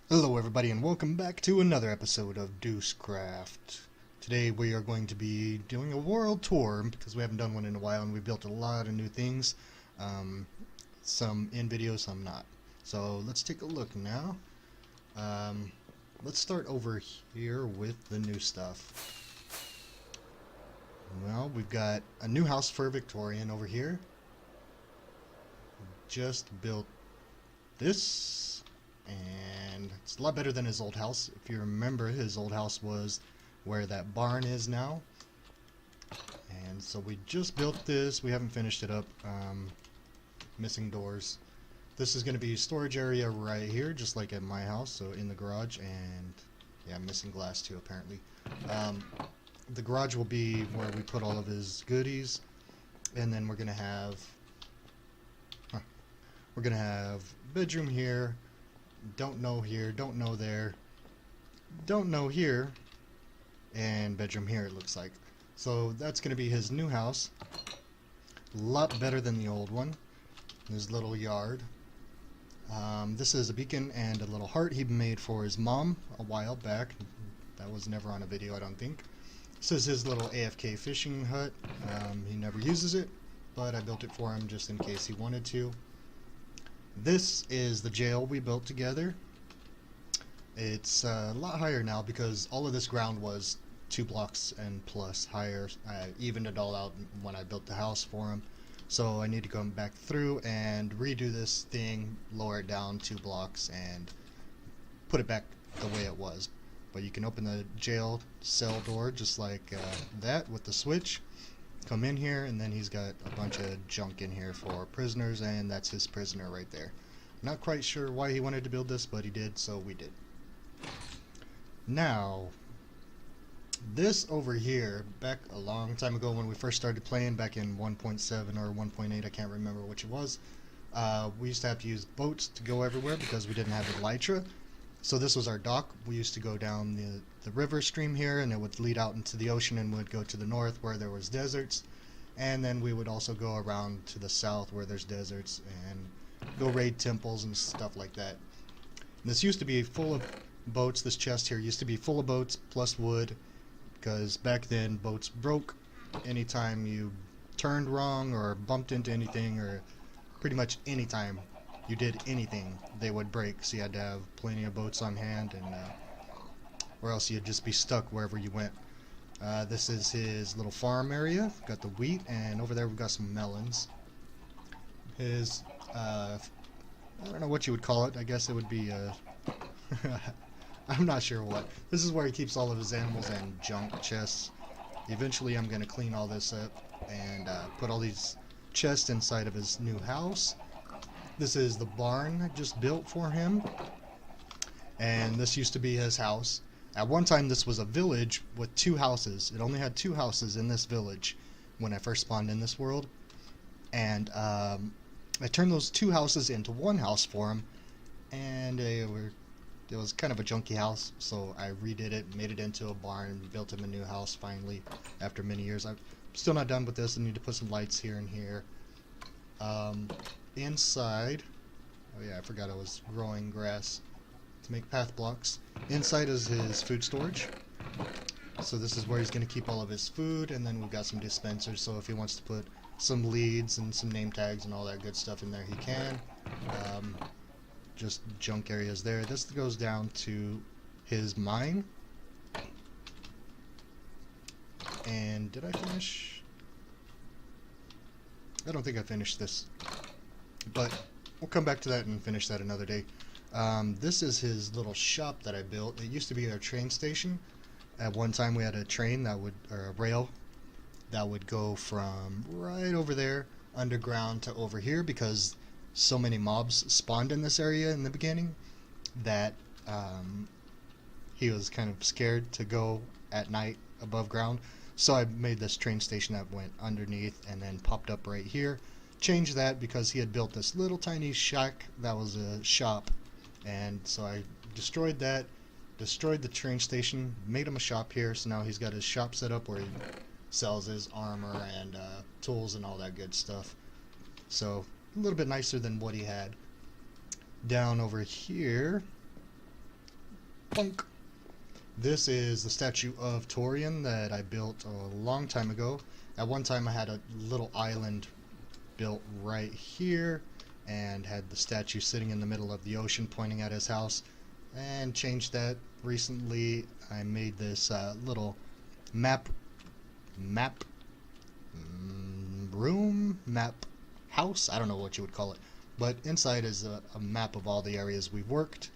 Hello everybody and welcome back to another episode of Duececraft. Today we are going to be doing a world tour because we haven't done one in a while and we built a lot of new things. Some in video, some not. So let's take a look now. Let's start over here with the new stuff. Well, we've got a new house for Victorian over here. Just built this, and it's a lot better than his old house. If you remember, his old house was where that barn is now. And so we just built this. We haven't finished it up. Missing doors. This is going to be a storage area right here, just like at my house, so in the garage. And yeah, missing glass too, apparently. The garage will be where we put all of his goodies, and then we're going to have bedroom here, don't know here, don't know there, don't know here, and bedroom here, it looks like. So that's going to be his new house. A lot better than the old one. His little yard. This is a beacon and a little heart he made for his mom a while back. That was never on a video, I don't think. This is his little AFK fishing hut. He never uses it, but I built it for him just in case he wanted to. This is the jail we built together. It's a lot higher now because all of this ground was 2 blocks and plus higher. I evened it all out when I built the house for him. So I need to go back through and redo this thing, lower it down 2 blocks, and put it back the way it was. But you can open the jail cell door just like that with the switch. Come in here, and then he's got a bunch of junk in here for prisoners, and that's his prisoner right there. Not quite sure why he wanted to build this, but he did, so we did. Now, this over here, back a long time ago when we first started playing, back in 1.7 or 1.8, I can't remember which it was, we used to have to use boats to go everywhere because we didn't have elytra. So this was our dock. We used to go down the river stream here, and it would lead out into the ocean, and we'd go to the north where there was deserts, and then we would also go around to the south where there's deserts and go raid temples and stuff like that. And this used to be full of boats. This chest here used to be full of boats plus wood, because back then boats broke anytime you turned wrong or bumped into anything, or pretty much anytime you did anything, they would break. So you had to have plenty of boats on hand, and or else you'd just be stuck wherever you went. This is his little farm area. Got the wheat, and over there we've got some melons. His I don't know what you would call it. I guess it would be I'm not sure what. This is where he keeps all of his animals and junk chests. Eventually I'm going to clean all this up and put all these chests inside of his new house. This is the barn I just built for him, and this used to be his house. At one time this was a village with 2 houses. It only had 2 houses in this village when I first spawned in this world, and I turned those 2 houses into 1 house for him, and it was kind of a junky house, so I redid it, made it into a barn, and built him a new house finally after many years. I'm still not done with this. I need to put some lights here and here. Inside, oh yeah, I forgot I was growing grass to make path blocks. Inside is his food storage. So this is where he's going to keep all of his food, and then we've got some dispensers, so if he wants to put some leads and some name tags and all that good stuff in there, he can. Just junk areas there. This goes down to his mine. And did I finish? I don't think I finished this, but we'll come back to that and finish that another day. This is his little shop that I built. It used to be our train station. At one time we had a train that would, or a rail, that would go from right over there underground to over here, because so many mobs spawned in this area in the beginning that he was kind of scared to go at night above ground. So I made this train station that went underneath and then popped up right here. Changed that because he had built this little tiny shack that was a shop, and so I destroyed that, destroyed the train station, made him a shop here. So now he's got his shop set up where he sells his armor and tools and all that good stuff. So a little bit nicer than what he had. Down over here, bonk. This is the statue of Torian that I built a long time ago. At one time I had a little island built right here and had the statue sitting in the middle of the ocean pointing at his house, and changed that recently. I made this little map house, I don't know what you would call it, but inside is a map of all the areas we've worked.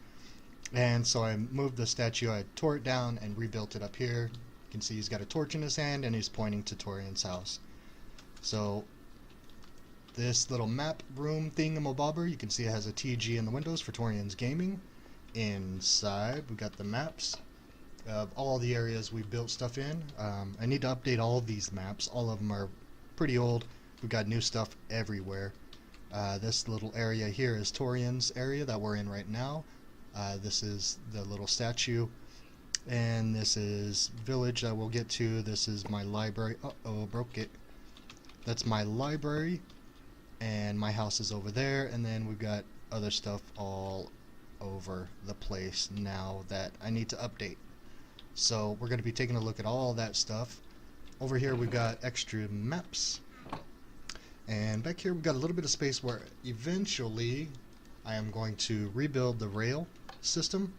And so I moved the statue, I tore it down and rebuilt it up here. You can see he's got a torch in his hand and he's pointing to Torian's house. So this little map room thingamabobber, you can see it has a TG in the windows for Torian's gaming. Inside we got the maps of all the areas we built stuff in. I need to update all of these maps. All of them are pretty old. We've got new stuff everywhere. This little area here is Torian's area that we're in right now. This is the little statue, and this is village that we'll get to. This is my library. Uh-oh, broke it. That's my library, and my house is over there, and then we've got other stuff all over the place now that I need to update. So we're going to be taking a look at all that stuff. Over here we've got extra maps, and back here we've got a little bit of space where eventually I am going to rebuild the rail system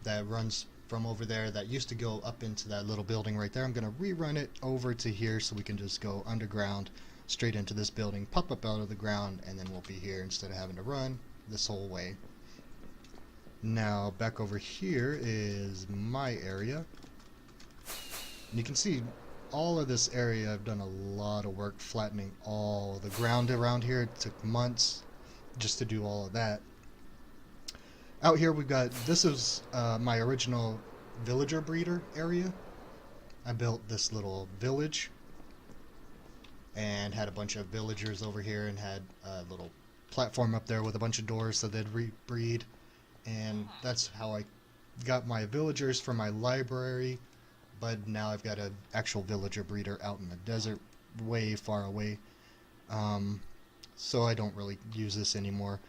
that runs from over there that used to go up into that little building right there. I'm going to rerun it over to here so we can just go underground straight into this building, pop up out of the ground, and then we'll be here instead of having to run this whole way. Now back over here is my area, and you can see all of this area I've done a lot of work flattening all the ground around here. It took months just to do all of that. Out here we've got, this is my original villager breeder area. I built this little village and had a bunch of villagers over here and had a little platform up there with a bunch of doors so they'd breed, and that's how I got my villagers for my library. But now I've got an actual villager breeder out in the desert way far away, so I don't really use this anymore.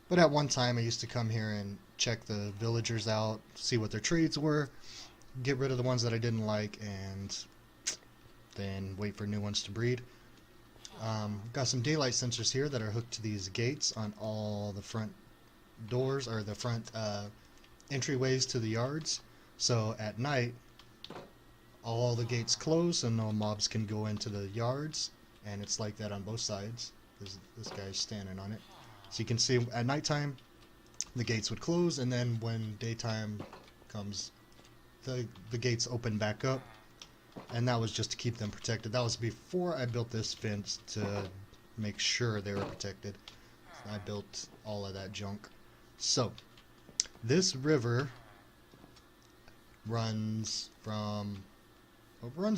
But at one time I used to come here and check the villagers out, see what their trades were, get rid of the ones that I didn't like, and then wait for new ones to breed. Got some daylight sensors here that are hooked to these gates on all the front doors, or the front entryways to the yards. So at night all the gates close and no mobs can go into the yards, and it's like that on both sides. This guy's standing on it. So you can see at nighttime the gates would close, and then when daytime comes the gates open back up, and that was just to keep them protected. That was before I built this fence to make sure they were protected. I built all of that junk. So this river runs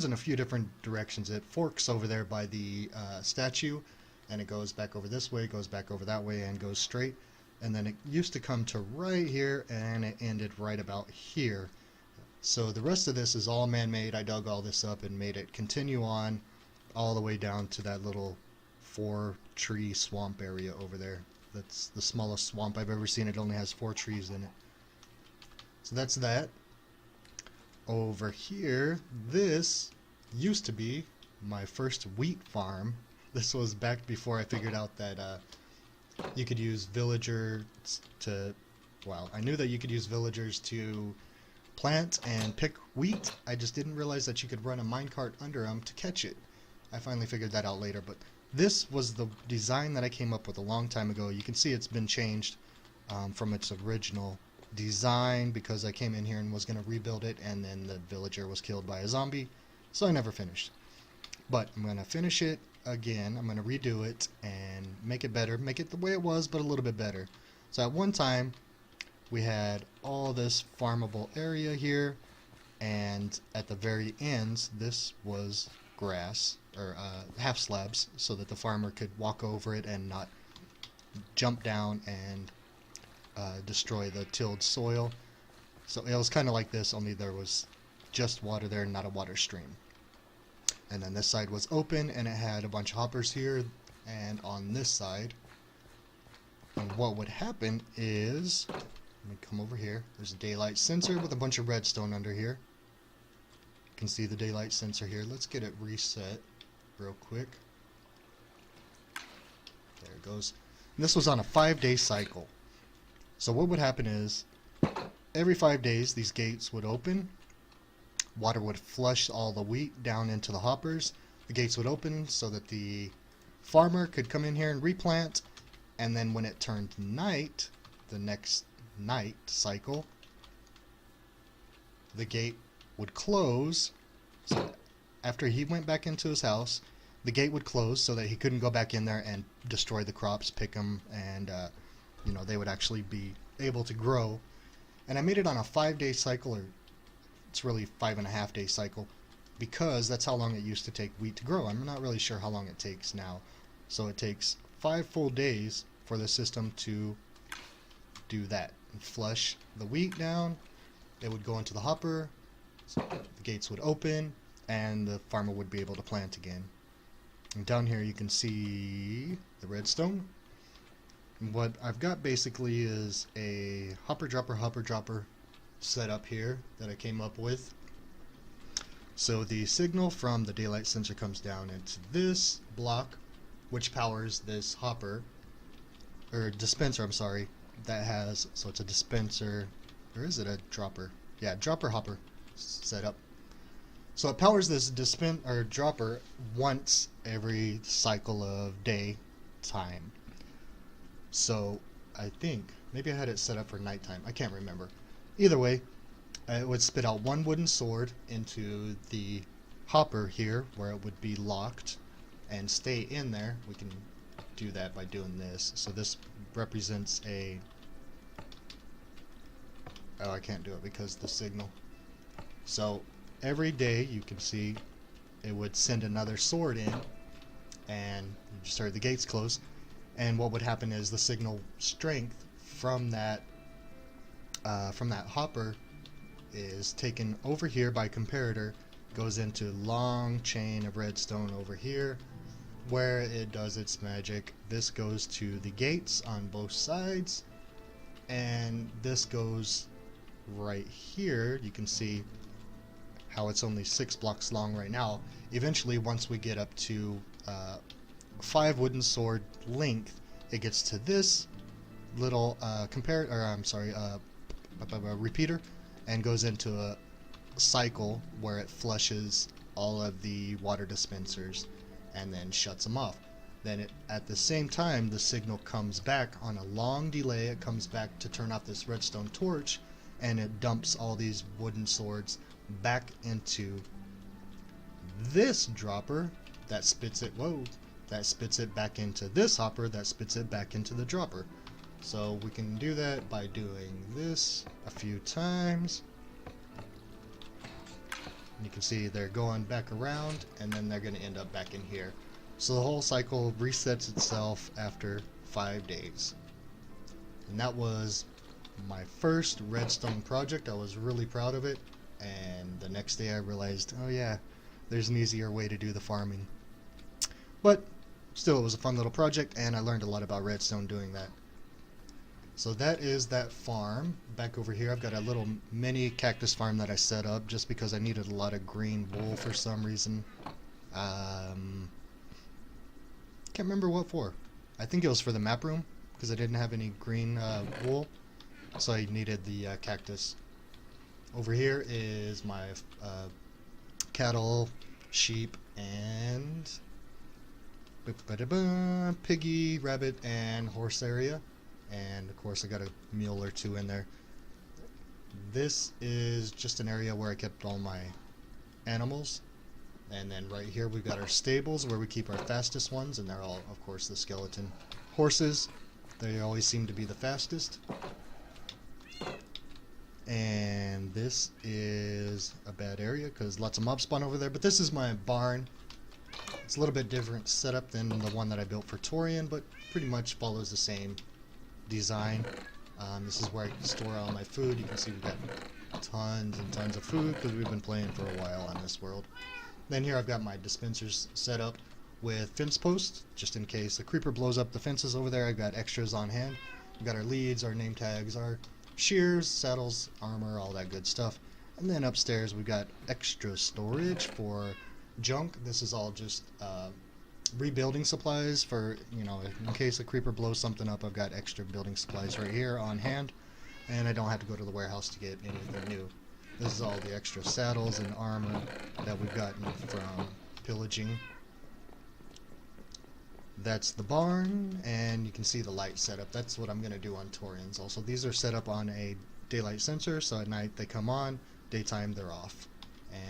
in a few different directions. It forks over there by the statue, and it goes back over this way, goes back over that way, and goes straight. And then it used to come to right here, and it ended right about here. So the rest of this is all man-made. I dug all this up and made it continue on all the way down to that little 4-tree swamp area over there. That's the smallest swamp I've ever seen. It only has 4 trees in it. So that's that. Over here, this used to be my first wheat farm. This was back before I figured out that you could use villagers to, well, I knew that you could use villagers to plant and pick wheat. I just didn't realize that you could run a minecart under them to catch it. I finally figured that out later, but this was the design that I came up with a long time ago. You can see it's been changed from its original design because I came in here and was going to rebuild it, and then the villager was killed by a zombie, so I never finished. But I'm going to finish it again. I'm going to redo it and make it better, make it the way it was, but a little bit better. So at one time we had all this farmable area here, and at the very ends this was grass, or half slabs, so that the farmer could walk over it and not jump down and destroy the tilled soil. So it was kind of like this, only there was just water there, not a water stream. And then this side was open, and it had a bunch of hoppers here, and on this side And what would happen is, let me come over here. There's a daylight sensor with a bunch of redstone under here. You can see the daylight sensor here. Let's get it reset real quick. There it goes. And this was on a 5-day cycle. So what would happen is, every 5 days these gates would open. Water would flush all the wheat down into the hoppers. The gates would open so that the farmer could come in here and replant. And then when it turned night, the next night cycle, the gate would close. So after he went back into his house, the gate would close so that he couldn't go back in there and destroy the crops, pick them, and they would actually be able to grow. And I made it on a 5-day cycle, or it's really 5.5-day cycle, because that's how long it used to take wheat to grow. I'm not really sure how long it takes now. So it takes 5 full days for the system to do that and flush the wheat down. It would go into the hopper, so the gates would open, and the farmer would be able to plant again. And down here you can see the redstone. And what I've got basically is a hopper dropper setup here that I came up with. So the signal from the daylight sensor comes down into this block, which powers this hopper, or dispenser, I'm sorry, that has, so it's a dispenser, or is it a dropper? Yeah, dropper hopper setup. So it powers this dropper once every cycle of day time. So I think, maybe I had it set up for nighttime, I can't remember. Either way, it would spit out one wooden sword into the hopper here, where it would be locked and stay in there. We can do that by doing this. So this represents a... oh, I can't do it because the signal. So every day you can see it would send another sword in, and the gates close, and what would happen is the signal strength from that hopper is taken over here by comparator, goes into long chain of redstone over here where it does its magic. This goes to the gates on both sides, and this goes right here. You can see how it's only 6 blocks long right now. Eventually, once we get up to 5 wooden sword length, it gets to this little repeater, and goes into a cycle where it flushes all of the water dispensers and then shuts them off. Then at the same time, the signal comes back on a long delay. It comes back to turn off this redstone torch, and it dumps all these wooden swords back into this dropper that spits it back into this hopper that spits it back into the dropper. So we can do that by doing this a few times. And you can see they're going back around, and then they're going to end up back in here. So the whole cycle resets itself after 5 days. And that was my first redstone project. I was really proud of it. And the next day I realized, oh yeah, there's an easier way to do the farming. But still, it was a fun little project, and I learned a lot about redstone doing that. So that is that farm. Back over here I've got a little mini cactus farm that I set up just because I needed a lot of green wool for some reason. Can't remember what for. I think it was for the map room, because I didn't have any green wool, so I needed the cactus. Over here is my cattle, sheep, and piggy, rabbit, and horse area. And of course I got a mule or two in there. This is just an area where I kept all my animals. And then right here we've got our stables where we keep our fastest ones, and they're all, of course, the skeleton horses. They always seem to be the fastest. And this is a bad area because lots of mobs spawn over there, but this is my barn. It's a little bit different setup than the one that I built for Torian, but pretty much follows the same design. This is where I store all my food. You can see we've got tons and tons of food because we've been playing for a while on this world. Then here I've got my dispensers set up. with fence posts, just in case the creeper blows up the fences over there. I've got extras on hand. We've got our leads, our name tags, our shears, saddles, armor, all that good stuff. And then upstairs we've got extra storage for junk. This is all just rebuilding supplies for, you know, in case a creeper blows something up. I've got extra building supplies right here on hand, and I don't have to go to the warehouse to get anything new. This is all the extra saddles and armor that we've gotten from pillaging. That's the barn, and you can see the light setup. That's what I'm going to do on Torians. Also, these are set up on a daylight sensor, so at night they come on, daytime they're off.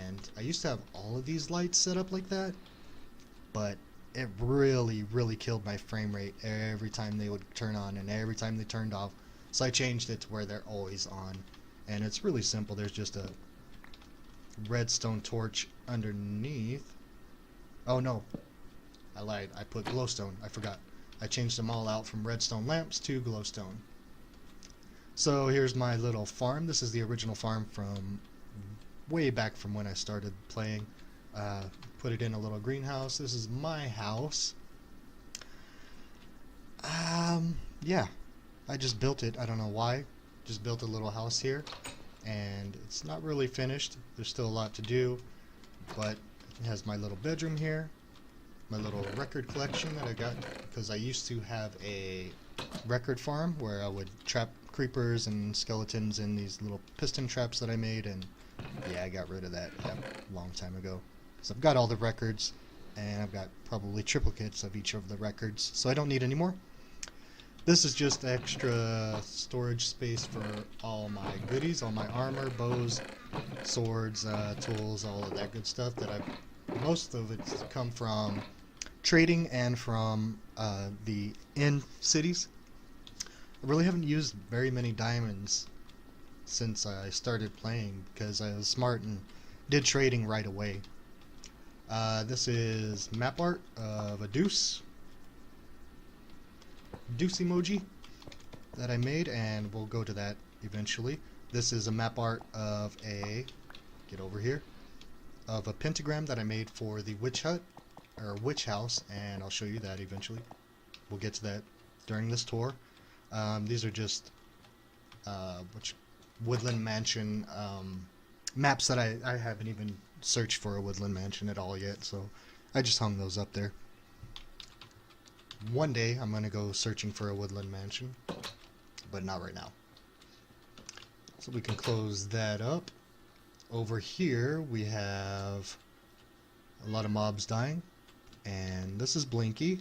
And I used to have all of these lights set up like that, but it really killed my frame rate every time they would turn on and every time they turned off. So I changed it to where they're always on. And it's really simple. There's just a redstone torch underneath. Oh no, I lied. I put glowstone. I forgot. I changed them all out from redstone lamps to glowstone. So here's my little farm. This is the original farm from way back from when I started playing. Put it in a little greenhouse. This is my house. Yeah, I just built it. I don't know why. Just built a little house here, and it's not really finished. There's still a lot to do, but it has my little bedroom here, my little record collection that I got because I used to have a record farm where I would trap creepers and skeletons in these little piston traps that I made, and yeah, I got rid of that a long time ago. So I've got all the records, and I've got probably triplicates of each of the records, so I don't need any more. This is just extra storage space for all my goodies, all my armor, bows, swords, tools, all of that good stuff that most of it's come from trading and from the end cities. I really haven't used very many diamonds since I started playing because I was smart and did trading right away. This is map art of a Duece emoji that I made, and we'll go to that eventually. This is a map art of a, get over here, of a pentagram that I made for the witch hut, or witch house, and I'll show you that eventually. We'll get to that during this tour. These are just woodland mansion maps that I haven't even searched for a woodland mansion at all yet, so I just hung those up there. One day I'm going to go searching for a woodland mansion, but not right now. So we can close that up. Over here we have a lot of mobs dying, and this is Blinky.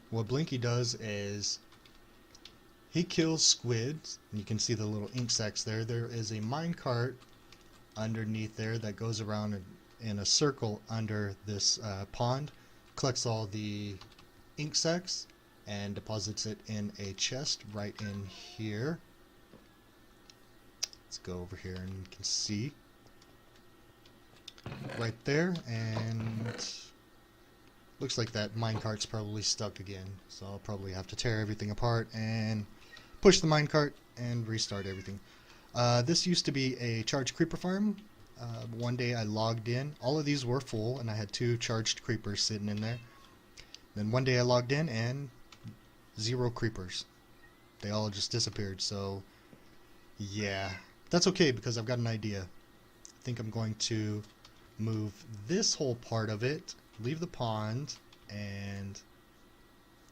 What Blinky does is he kills squids, and you can see the little ink sacs there. There is a minecart underneath there that goes around in a circle under this pond, collects all the ink sacs and deposits it in a chest right in here. Let's go over here and you can see right there, and looks like that minecart's probably stuck again, so I'll probably have to tear everything apart and push the minecart and restart everything. This used to be a charged creeper farm. One day I logged in, all of these were full, and I had 2 charged creepers sitting in there. Then one day I logged in and 0 creepers. They all just disappeared, so yeah. That's okay because I've got an idea. I think I'm going to move this whole part of it, leave the pond, and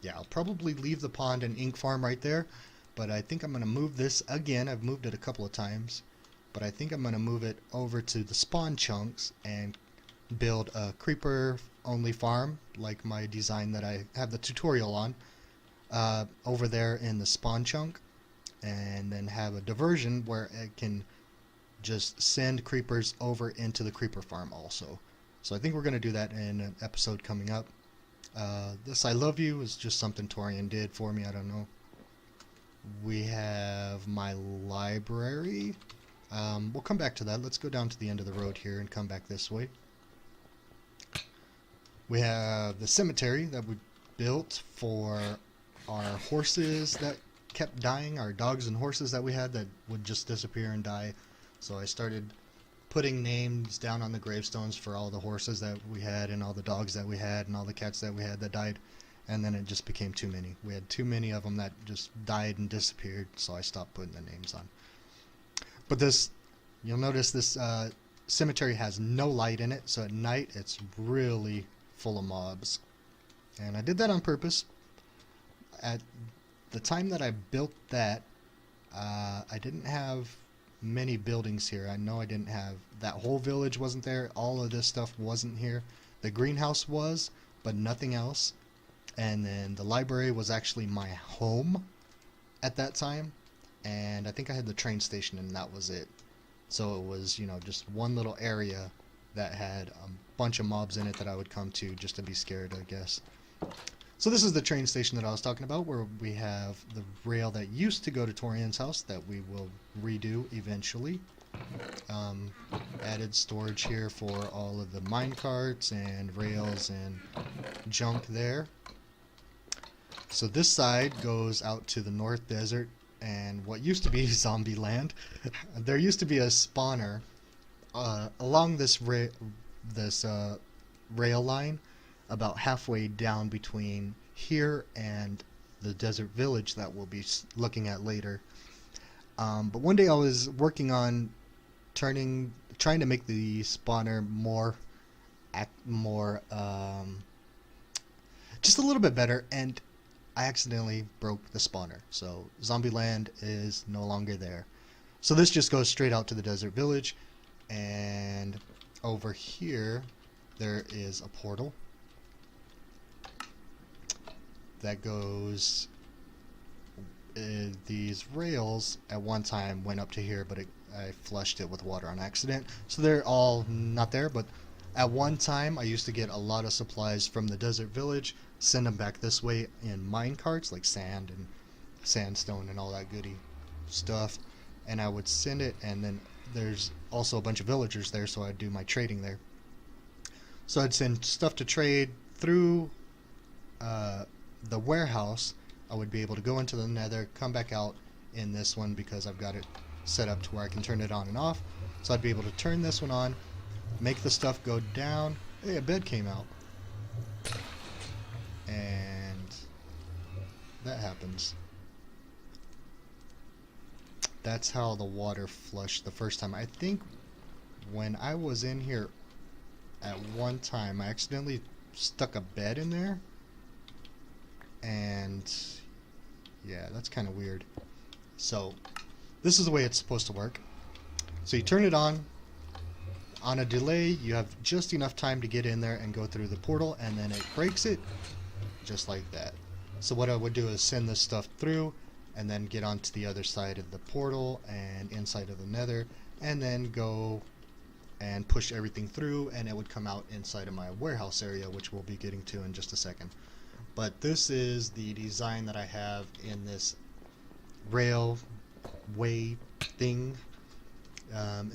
yeah, I'll probably leave the pond and ink farm right there, but I think I'm going to move this again. I've moved it a couple of times, but I think I'm going to move it over to the spawn chunks and build a creeper only farm like my design that I have the tutorial on over there in the spawn chunk, and then have a diversion where it can just send creepers over into the creeper farm also. So I think we're going to do that in an episode coming up. This I Love You is just something Torian did for me. I don't know. We have my library. We'll come back to that. Let's go down to the end of the road here and come back this way. We have the cemetery that we built for our horses that kept dying, our dogs and horses that we had that would just disappear and die. So I started putting names down on the gravestones for all the horses that we had and all the dogs that we had and all the cats that we had that died. And then it just became too many. We had too many of them that just died and disappeared, so I stopped putting the names on. But this, you'll notice this cemetery has no light in it, so at night it's really full of mobs. And I did that on purpose. At the time that I built that, I didn't have many buildings here. I know I didn't have, that whole village wasn't there. All of this stuff wasn't here. The greenhouse was, but nothing else. And then the library was actually my home at that time. And I think I had the train station and that was it. So it was, you know, just one little area that had a bunch of mobs in it that I would come to just to be scared, I guess. So this is the train station that I was talking about, where we have the rail that used to go to Torian's house that we will redo eventually. Added storage here for all of the mine carts and rails and junk there. So this side goes out to the North Desert and what used to be Zombie Land. There used to be a spawner along this rail line, about halfway down between here and the desert village that we'll be looking at later. But one day I was working on trying to make the spawner just a little bit better, and I accidentally broke the spawner. So Zombieland is no longer there. So this just goes straight out to the desert village, and over here there is a portal that goes, these rails at one time went up to here, but I flushed it with water on accident, so they're all not there. But at one time I used to get a lot of supplies from the desert village, send them back this way in mine carts like sand and sandstone and all that goody stuff, and I would send it, and then there's also a bunch of villagers there, so I'd do my trading there. So I'd send stuff to trade through the warehouse. I would be able to go into the Nether, come back out in this one because I've got it set up to where I can turn it on and off. So I'd be able to turn this one on, make the stuff go down. Hey, a bed came out. And that happens. That's how the water flushed the first time. I think when I was in here at one time, I accidentally stuck a bed in there. And yeah, that's kind of weird. So this is the way it's supposed to work. So you turn it on a delay. You have just enough time to get in there and go through the portal, and then it breaks it just like that. So what I would do is send this stuff through and then get onto the other side of the portal and inside of the Nether, and then go and push everything through, and it would come out inside of my warehouse area, which we'll be getting to in just a second. But this is the design that I have in this railway thing.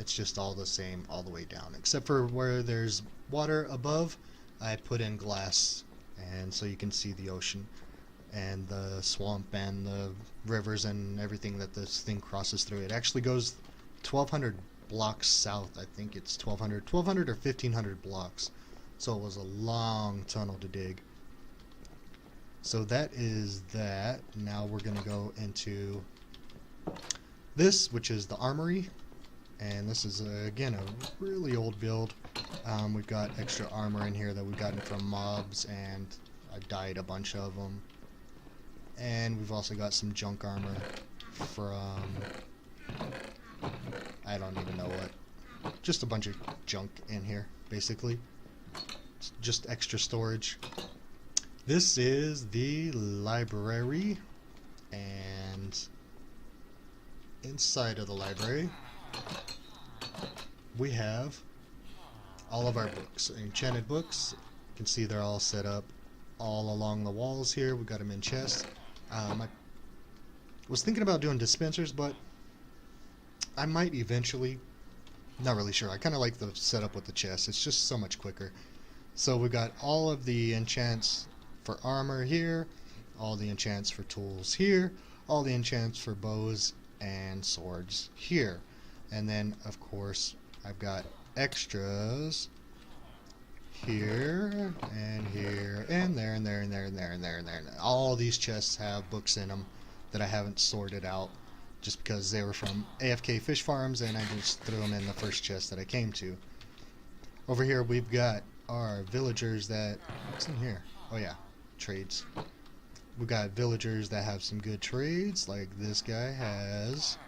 It's just all the same all the way down, except for where there's water above, I put in glass, and so you can see the ocean and the swamp and the rivers and everything that this thing crosses through. It actually goes 1,200 blocks south. I think it's 1,200 or 1,500 blocks. So it was a long tunnel to dig. So that is that. Now we're going to go into this, which is the armory. And this is, again, a really old build. We've got extra armor in here that we've gotten from mobs, and I died a bunch of them. And we've also got some junk armor from, I don't even know what. Just a bunch of junk in here, basically. It's just extra storage. This is the library, and inside of the library we have all of our books, enchanted books. You can see they're all set up all along the walls here. We got them in chests. I was thinking about doing dispensers, but I might eventually. Not really sure. I kind of like the setup with the chest. It's just so much quicker. So we got all of the enchants for armor here, all the enchants for tools here, all the enchants for bows and swords here, and then of course I've got extras here and here and there and there and there and there and there and there. All these chests have books in them that I haven't sorted out just because they were from AFK fish farms, and I just threw them in the first chest that I came to. Over here we've got our villagers that... What's in here? Oh yeah, trades. We've got villagers that have some good trades, like this guy has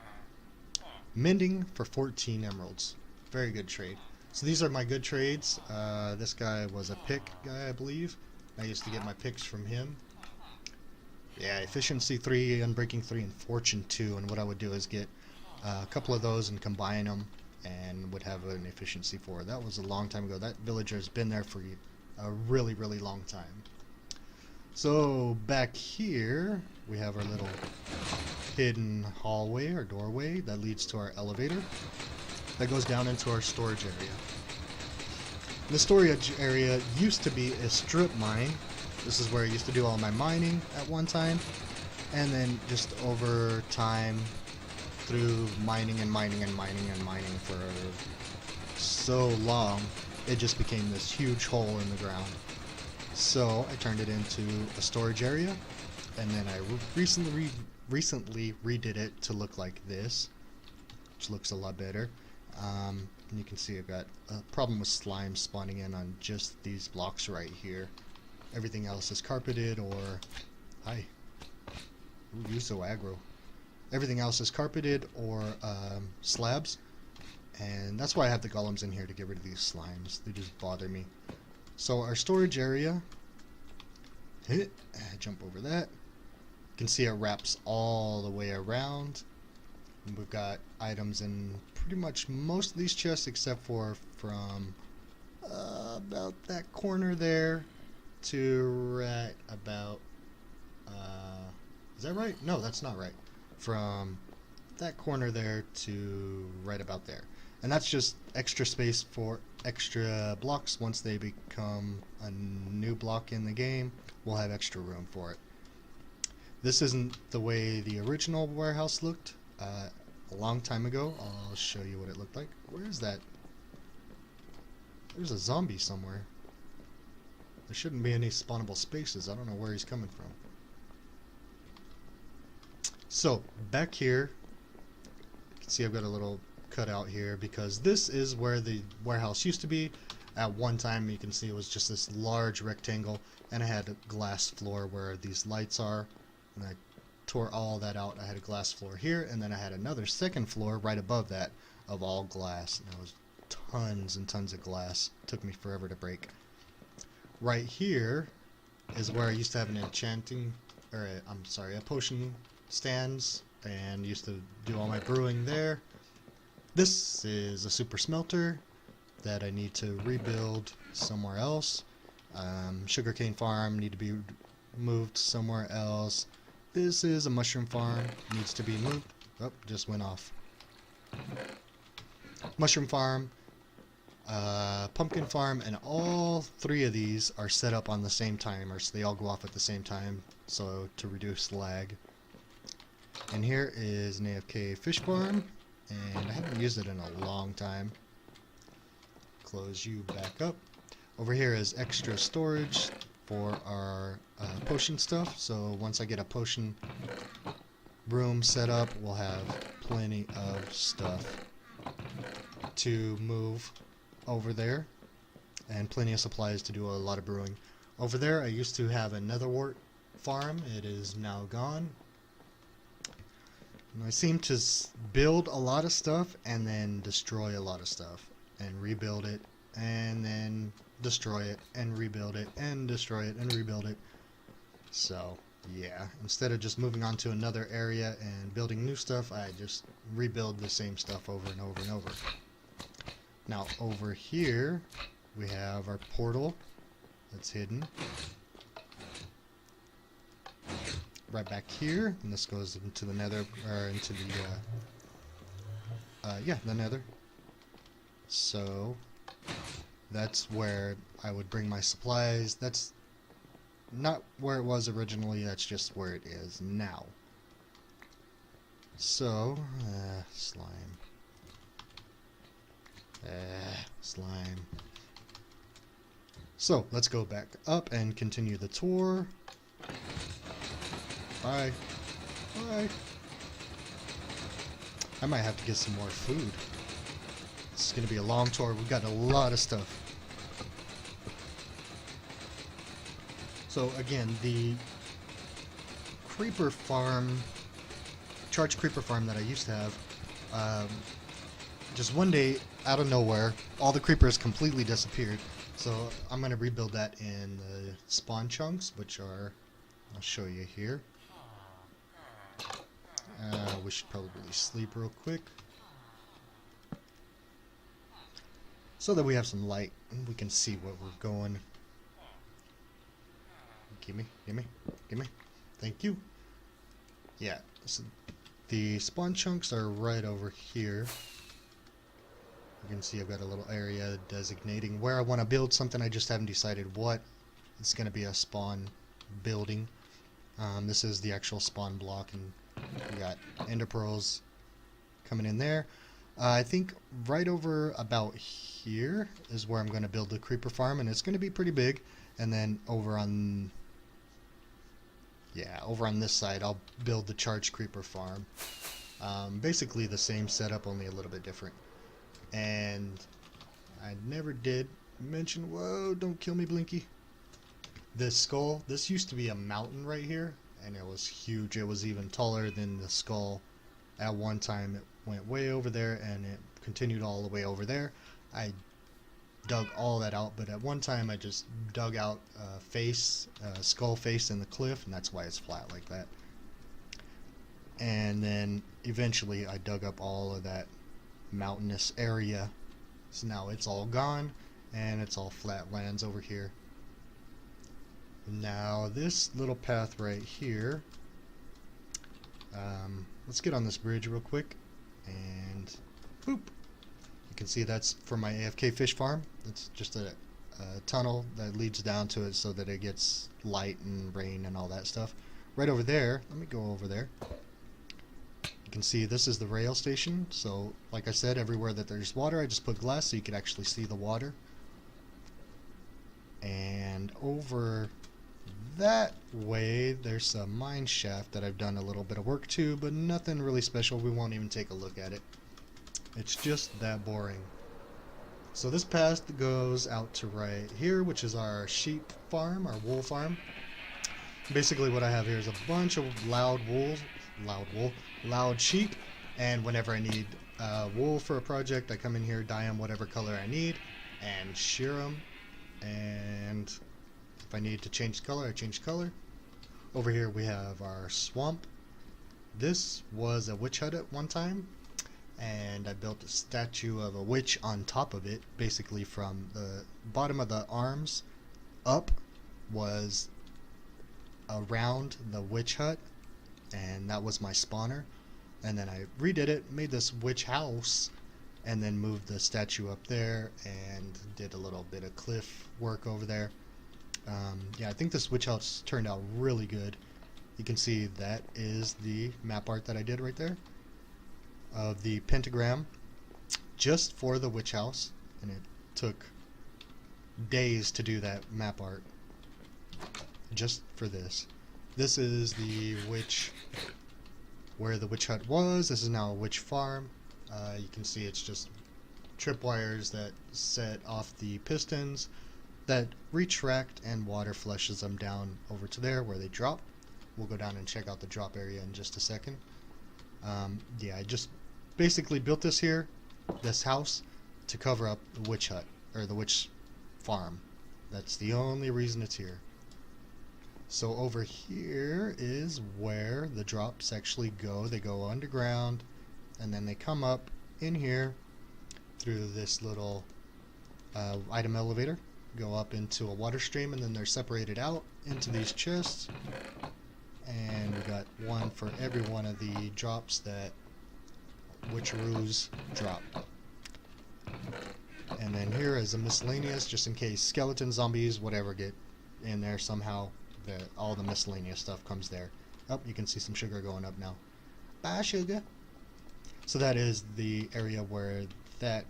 mending for 14 emeralds. Very good trade. So these are my good trades. This guy was a pick guy, I believe. I used to get my picks from him. Yeah, efficiency 3, unbreaking 3, and fortune 2. And what I would do is get a couple of those and combine them, and would have an efficiency 4. That was a long time ago. That villager's been there for a really, really long time. So back here we have our little hidden hallway or doorway that leads to our elevator that goes down into our storage area. The storage area used to be a strip mine. This is where I used to do all my mining at one time, and then just over time, through mining and mining and mining and mining for so long, it just became this huge hole in the ground. So I turned it into a storage area, and then I recently redid it to look like this, which looks a lot better. And you can see I've got a problem with slime spawning in on just these blocks right here. Everything else is carpeted or... Hi. Ooh, you're so aggro. Everything else is carpeted or slabs. And that's why I have the golems in here, to get rid of these slimes. They just bother me. So our storage area... Jump over that. You can see it wraps all the way around. And we've got items in pretty much most of these chests, except for from about that corner there to right about... is that right? No, that's not right. From that corner there to right about there. And that's just extra space for extra blocks. Once they become a new block in the game, we'll have extra room for it. This isn't the way the original warehouse looked a long time ago. I'll show you what it looked like. Where is that? There's a zombie somewhere. There shouldn't be any spawnable spaces. I don't know where he's coming from. So, back here, you can see I've got a little cutout here because this is where the warehouse used to be. At one time, you can see it was just this large rectangle, and I had a glass floor where these lights are, and I tore all that out. I had a glass floor here, and then I had another second floor right above that of all glass. And it was tons and tons of glass. It took me forever to break. Right here is where I used to have an a potion stands, and used to do all my brewing there. This is a super smelter that I need to rebuild somewhere else. Sugarcane farm need to be moved somewhere else. This is a mushroom farm, needs to be moved. Oh, just went off. Mushroom farm, pumpkin farm, and all three of these are set up on the same timer, so they all go off at the same time, so to reduce lag. And here is an AFK fish farm, and I haven't used it in a long time. Close you back up. Over here is extra storage for our potion stuff, so once I get a potion room set up, we'll have plenty of stuff to move over there, and plenty of supplies to do a lot of brewing. Over there I used to have a nether wart farm. It is now gone. And I seem to build a lot of stuff and then destroy a lot of stuff and rebuild it and then destroy it and rebuild it and destroy it and rebuild it. So yeah, instead of just moving on to another area and building new stuff, I just rebuild the same stuff over and over and over. Now over here we have our portal that's hidden right back here, and this goes into the nether, or into the the nether. So that's where I would bring my supplies. That's not where it was originally, that's just where it is now. So slime. Slime. So, let's go back up and continue the tour. Bye. Bye. I might have to get some more food. It's going to be a long tour. We've got a lot of stuff. So, again, the creeper farm, charged creeper farm that I used to have, just one day, out of nowhere, all the creepers completely disappeared. So I'm going to rebuild that in the spawn chunks, which are, I'll show you here. We should probably sleep real quick, so that we have some light and we can see where we're going. Gimme, gimme, gimme. Thank you. Yeah, so the spawn chunks are right over here. You can see I've got a little area designating where I want to build something. I just haven't decided what. It's going to be a spawn building. This is the actual spawn block, and we got ender pearls coming in there. I think right over about here is where I'm going to build the creeper farm, and it's going to be pretty big. And then over on, yeah, over on this side, I'll build the charged creeper farm. Basically the same setup, only a little bit different. And I never did mention, whoa, don't kill me, Blinky. This skull, this used to be a mountain right here, and it was huge. It was even taller than the skull. At one time it went way over there, and it continued all the way over there. I dug all that out, but at one time I just dug out a face, a skull face in the cliff, and that's why it's flat like that. And then eventually I dug up all of that mountainous area, so now it's all gone and it's all flat lands over here. Now this little path right here, let's get on this bridge real quick, and boop, you can see that's for my AFK fish farm. It's just a tunnel that leads down to it so that it gets light and rain and all that stuff. Right over there, let me go over there. You can see this is the rail station, so like I said, everywhere that there's water I just put glass so you can actually see the water. And over that way there's a mine shaft that I've done a little bit of work to, but nothing really special. We won't even take a look at it. It's just that boring. So this path goes out to right here, which is our sheep farm, our wool farm. Basically what I have here is a bunch of loud sheep, and whenever I need wool for a project, I come in here, dye them whatever color I need, and shear them. And if I need to change color, I change color. Over here we have our swamp. This was a witch hut at one time, and I built a statue of a witch on top of it. Basically from the bottom of the arms up was around the witch hut, and that was my spawner. And then I redid it, made this witch house, and then moved the statue up there and did a little bit of cliff work over there. Yeah, I think this witch house turned out really good. You can see that is the map art that I did right there of the pentagram just for the witch house, and it took days to do that map art just for this. This is the witch, where the witch hut was. This is now a witch farm. You can see it's just tripwires that set off the pistons that retract, and water flushes them down over to there where they drop. We'll go down and check out the drop area in just a second. Yeah, I just basically built this here, this house, to cover up the witch hut, or the witch farm. That's the only reason it's here. So over here is where the drops actually go. They go underground, and then they come up in here through this little item elevator, go up into a water stream, and then they're separated out into these chests. And we got one for every one of the drops that witcheroos drop. And then here is a miscellaneous, just in case skeletons, zombies, whatever get in there somehow. All the miscellaneous stuff comes there. Oh, you can see some sugar going up now. Bye, sugar. So that is the area where that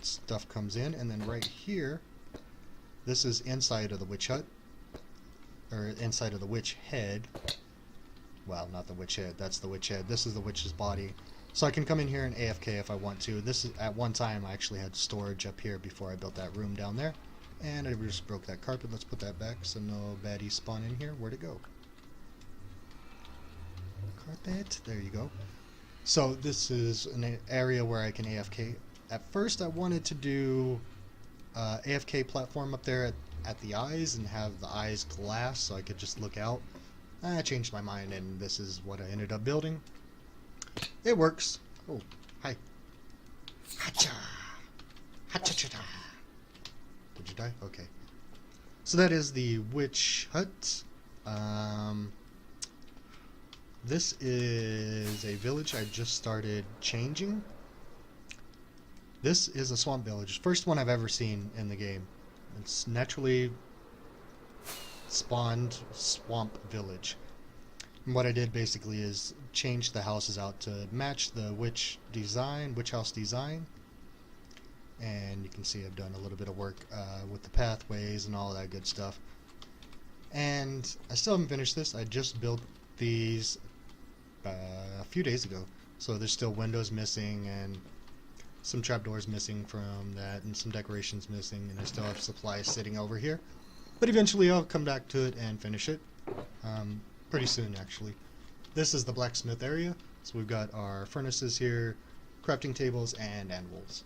stuff comes in, and then right here, this is inside of the witch hut, or inside of the witch head. Well, not the witch head, that's the witch head. This is the witch's body. So I can come in here and AFK if I want to. This is, at one time I actually had storage up here before I built that room down there. And I just broke that carpet. Let's put that back so no baddies spawn in here. Where'd it go? Carpet. There you go. So this is an area where I can AFK. At first I wanted to do AFK platform up there at the eyes and have the eyes glass so I could just look out. I changed my mind and this is what I ended up building. It works. Oh, hi. Hacha! Hacha-cha-cha! Did you die? Okay. So that is the witch hut. This is a village I just started changing. This is a swamp village. First one I've ever seen in the game. It's naturally spawned swamp village. And what I did basically is change the houses out to match the witch house design. And you can see I've done a little bit of work with the pathways and all that good stuff. And I still haven't finished this. I just built these a few days ago. So there's still windows missing and some trapdoors missing from that and some decorations missing. And I still have supplies sitting over here. But eventually I'll come back to it and finish it. Pretty soon actually. This is the blacksmith area. So we've got our furnaces here, crafting tables, and anvils.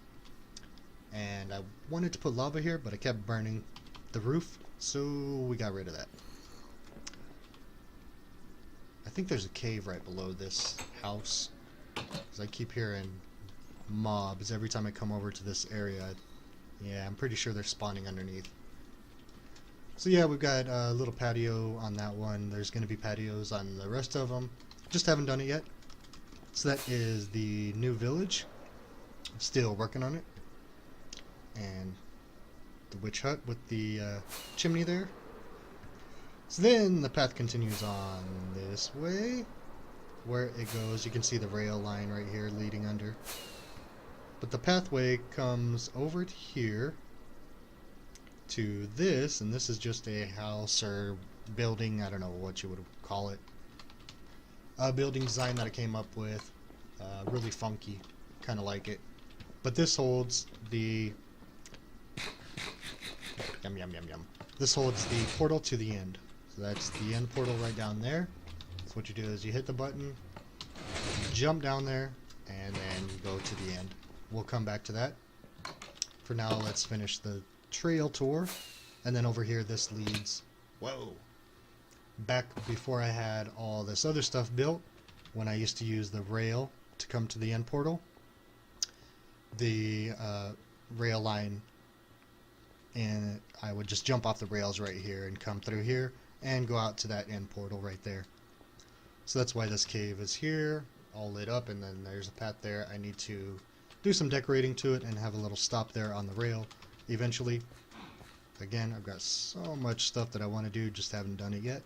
And I wanted to put lava here, but I kept burning the roof, so we got rid of that. I think there's a cave right below this house, because I keep hearing mobs every time I come over to this area. Yeah, I'm pretty sure they're spawning underneath. So yeah, we've got a little patio on that one. There's going to be patios on the rest of them. Just haven't done it yet. So that is the new village. Still working on it. And the witch hut with the chimney there. So then the path continues on this way. Where it goes, you can see the rail line right here leading under. But the pathway comes over to here to this, and this is just a house or building, I don't know what you would call it. A building design that I came up with. Really funky, kind of like it. But this holds the yum yum yum yum. This holds the portal to the end. So that's the end portal right down there. So what you do is you hit the button, you jump down there, and then you go to the end. We'll come back to that. For now, let's finish the trail tour. And then over here, this leads, whoa, back before I had all this other stuff built, when I used to use the rail to come to the end portal. The rail line, and I would just jump off the rails right here and come through here and go out to that end portal right there. So that's why this cave is here, all lit up, and then there's a path there. I need to do some decorating to it and have a little stop there on the rail eventually. Again, I've got so much stuff that I want to do, just haven't done it yet.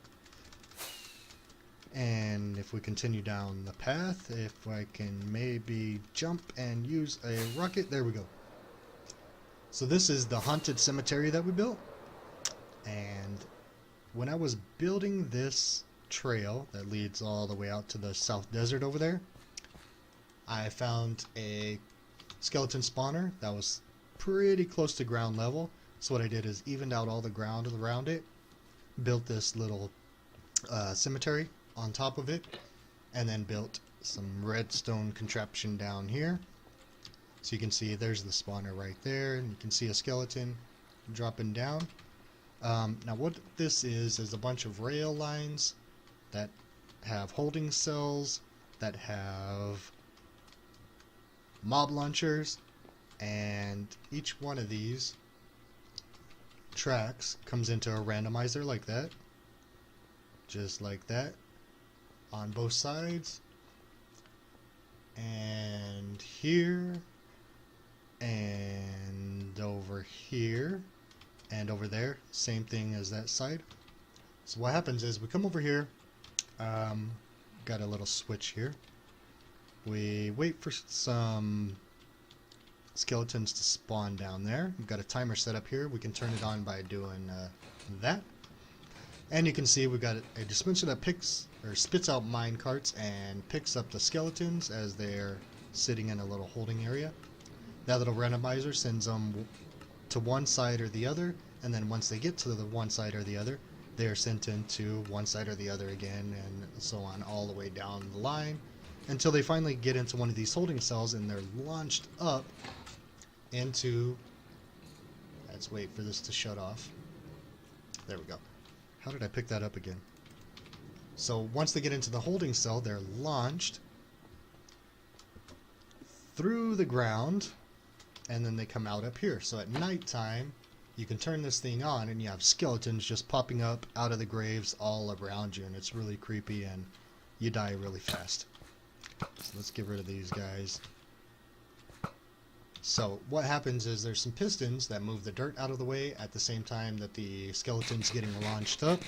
And if we continue down the path, if I can maybe jump and use a rocket, there we go. So this is the haunted cemetery that we built. And when I was building this trail that leads all the way out to the South Desert over there, I found a skeleton spawner that was pretty close to ground level. So what I did is evened out all the ground around it, built this little cemetery on top of it, and then built some redstone contraption down here. So you can see there's the spawner right there, and you can see a skeleton dropping down. Now what this is a bunch of rail lines that have holding cells, that have mob launchers, and each one of these tracks comes into a randomizer like that, just like that, on both sides, and here, and over here, and over there, same thing as that side. So what happens is we come over here, got a little switch here, we wait for some skeletons to spawn down there. We've got a timer set up here. We can turn it on by doing that. And you can see we've got a dispenser that picks or spits out mine carts and picks up the skeletons as they're sitting in a little holding area. That little randomizer sends them to one side or the other, and then once they get to the one side or the other, they are sent into one side or the other again, and so on all the way down the line until they finally get into one of these holding cells and they're launched up into... Let's wait for this to shut off. There we go. How did I pick that up again? So once they get into the holding cell, they're launched through the ground, and then they come out up here. So at nighttime, you can turn this thing on, and you have skeletons just popping up out of the graves all around you, and it's really creepy, and you die really fast. So let's get rid of these guys. So what happens is there's some pistons that move the dirt out of the way at the same time that the skeleton's getting launched up.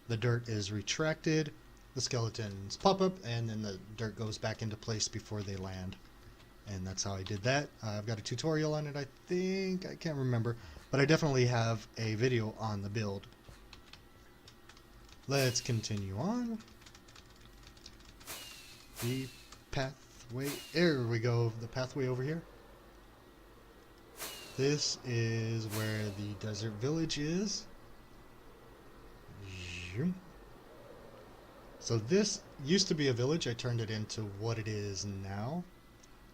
The dirt is retracted, the skeletons pop up, and then the dirt goes back into place before they land. And that's how I did that. I've got a tutorial on it, I think. I can't remember. But I definitely have a video on the build. Let's continue on. The pathway. There we go. The pathway over here. This is where the desert village is. So this used to be a village. I turned it into what it is now.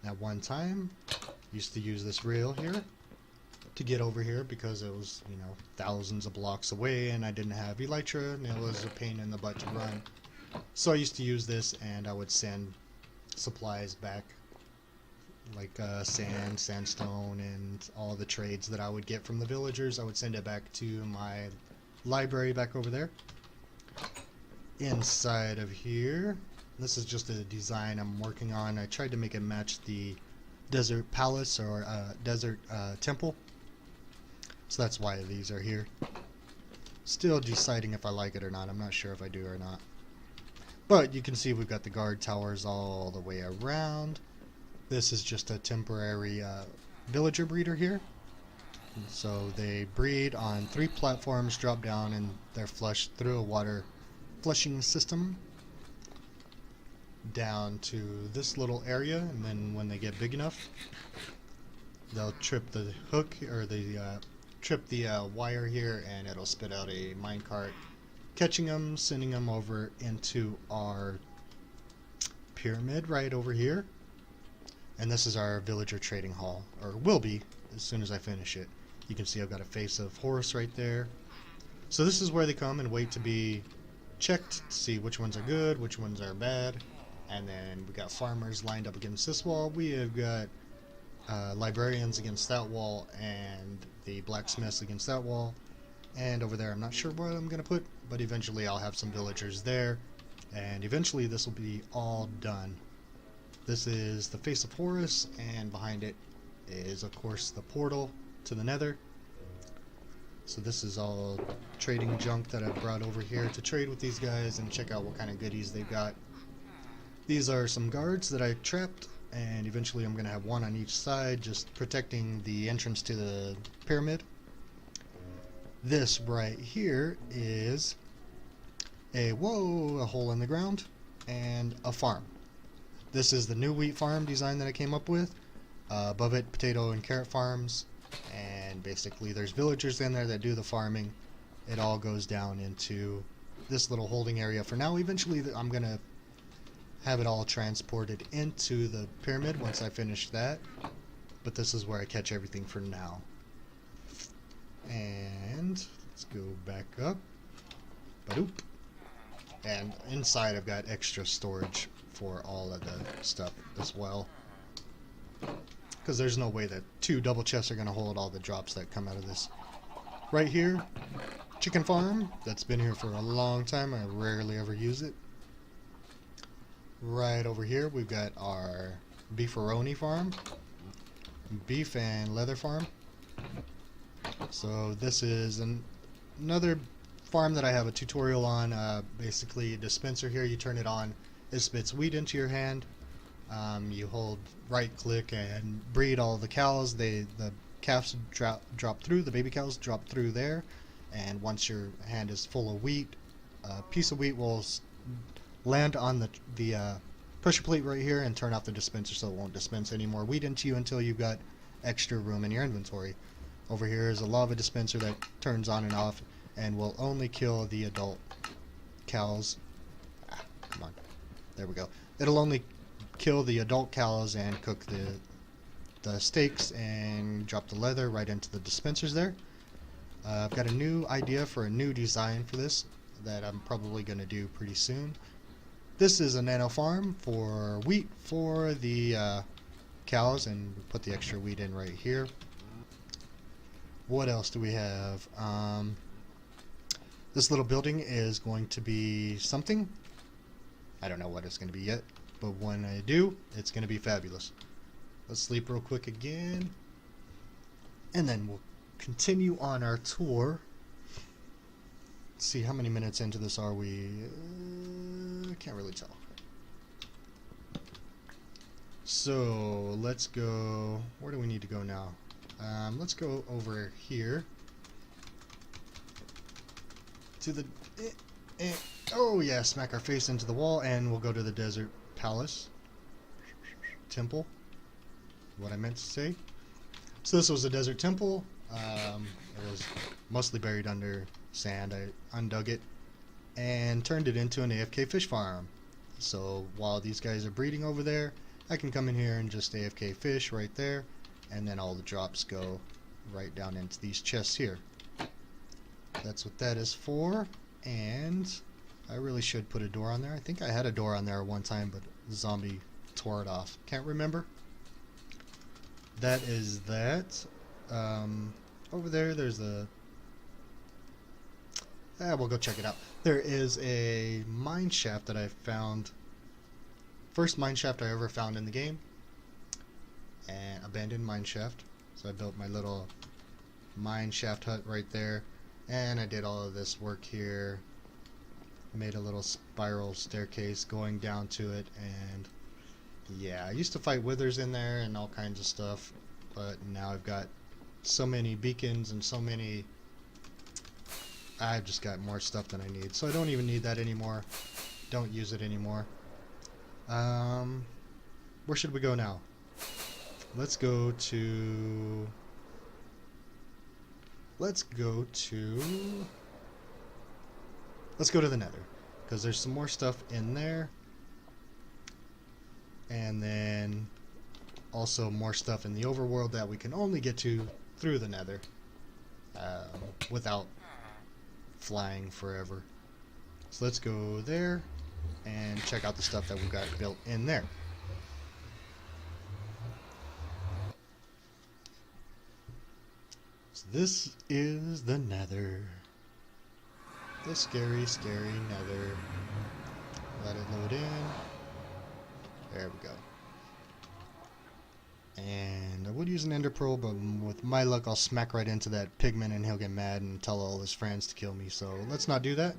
At one time, used to use this rail here to get over here because it was, you know, thousands of blocks away and I didn't have elytra and it was a pain in the butt to run. So I used to use this and I would send supplies back, like sand, sandstone, and all the trades that I would get from the villagers. I would send it back to my library back over there. Inside of here, this is just a design I'm working on. I tried to make it match the desert palace or desert temple. So that's why these are here. Still deciding if I like it or not. I'm not sure if I do or not. But you can see we've got the guard towers all the way around. This is just a temporary villager breeder here. So they breed on 3 platforms, drop down, and they're flushed through a water flushing system down to this little area, and then when they get big enough, they'll trip the hook or the trip the wire here, and it'll spit out a minecart, catching them, sending them over into our pyramid right over here. And this is our villager trading hall, or will be as soon as I finish it. You can see I've got a face of Horus right there. So this is where they come and wait to be checked to see which ones are good, which ones are bad. And then we got farmers lined up against this wall. We have got librarians against that wall, and the blacksmiths against that wall. And over there, I'm not sure what I'm going to put, but eventually I'll have some villagers there. And eventually this will be all done. This is the face of Horus, and behind it is, of course, the portal to the Nether. So this is all trading junk that I've brought over here to trade with these guys and check out what kind of goodies they've got. These are some guards that I trapped, and eventually I'm going to have one on each side just protecting the entrance to the pyramid. This right here is a hole in the ground and a farm. This is the new wheat farm design that I came up with. Above it, potato and carrot farms, and basically there's villagers in there that do the farming. It all goes down into this little holding area for now. Eventually I'm going to have it all transported into the pyramid once I finish that, but this is where I catch everything for now. And let's go back up. Badoop. And inside I've got extra storage for all of the stuff as well, because there's no way that 2 double chests are going to hold all the drops that come out of this. Right here, chicken farm that's been here for a long time. I rarely ever use it. Right over here we've got our beefaroni farm, beef and leather farm. So this is another farm that I have a tutorial on. Basically a dispenser here, you turn it on, it spits wheat into your hand, You hold right click and breed all the cows. The calves drop through, the baby cows drop through there, and once your hand is full of wheat, a piece of wheat will land on the pressure plate right here and turn off the dispenser, so it won't dispense any more wheat into you until you've got extra room in your inventory. Over here is a lava dispenser that turns on and off and will only kill the adult cows. Come on, there we go. It'll only kill the adult cows and cook the steaks and drop the leather right into the dispensers there. I've got a new idea for a new design for this that I'm probably going to do pretty soon. This is a nano farm for wheat for the cows, and we put the extra wheat in right here. What else do we have? This little building is going to be something. I don't know what it's going to be yet, but when I do, it's going to be fabulous. Let's sleep real quick again, and then we'll continue on our tour. Let's see, how many minutes into this are we? Can't really tell. So let's go. Where do we need to go now? Let's go over here to the. Oh yeah, smack our face into the wall, and we'll go to the desert palace temple. What I meant to say. So this was a desert temple. It was mostly buried under sand. I undug it and turned it into an AFK fish farm. So while these guys are breeding over there, I can come in here and just AFK fish right there, and then all the drops go right down into these chests here. That's what that is for. And I really should put a door on there. I think I had a door on there one time, but the zombie tore it off. Can't remember. That is that. Over there, there's a... we'll go check it out. There is a mine shaft that I found. First mine shaft I ever found in the game. An abandoned mine shaft. So I built my little mine shaft hut right there. And I did all of this work here. I made a little spiral staircase going down to it. And yeah, I used to fight withers in there and all kinds of stuff. But now I've got so many beacons and so many... I've just got more stuff than I need, so I don't even need that anymore. Don't use it anymore. Where should we go now? Let's go to the Nether, because there's some more stuff in there, and then also more stuff in the overworld that we can only get to through the Nether without flying forever. So let's go there and check out the stuff that we've got built in there. So this is the Nether. The scary, scary Nether. Let it load in. There we go. And I would use an ender pearl, but with my luck I'll smack right into that pigman and he'll get mad and tell all his friends to kill me. So let's not do that.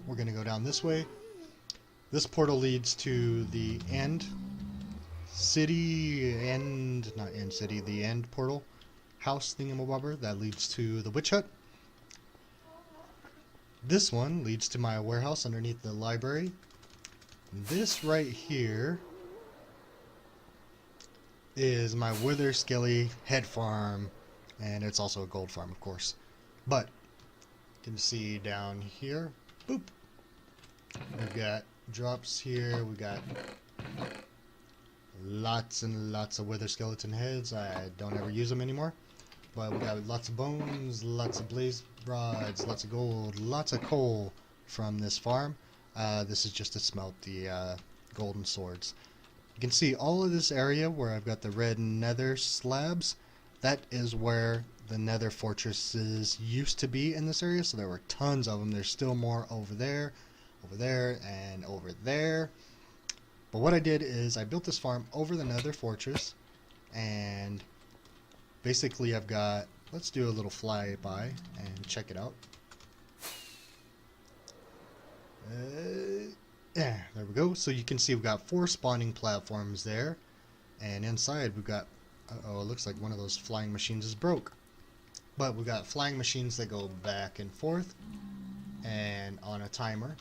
We're going to go down this way. This portal leads to the end city, not end city, the end portal house thingamabobber that leads to the witch hut. This one leads to my warehouse underneath the library. This right here is my wither skelly head farm, and it's also a gold farm, of course. But you can see down here, boop, we've got drops here. We got lots and lots of wither skeleton heads. I don't ever use them anymore, but we got lots of bones, lots of blaze rods, lots of gold, lots of coal from this farm. This is just to smelt the golden swords. You can see all of this area where I've got the red nether slabs. That is where the nether fortresses used to be in this area. So there were tons of them. There's still more over there, and over there. But what I did is I built this farm over the nether fortress. And basically I've got... Let's do a little flyby and check it out. Yeah, there we go. So you can see we've got 4 spawning platforms there, and inside we've got, oh, it looks like one of those flying machines is broke. But we've got flying machines that go back and forth and on a timer.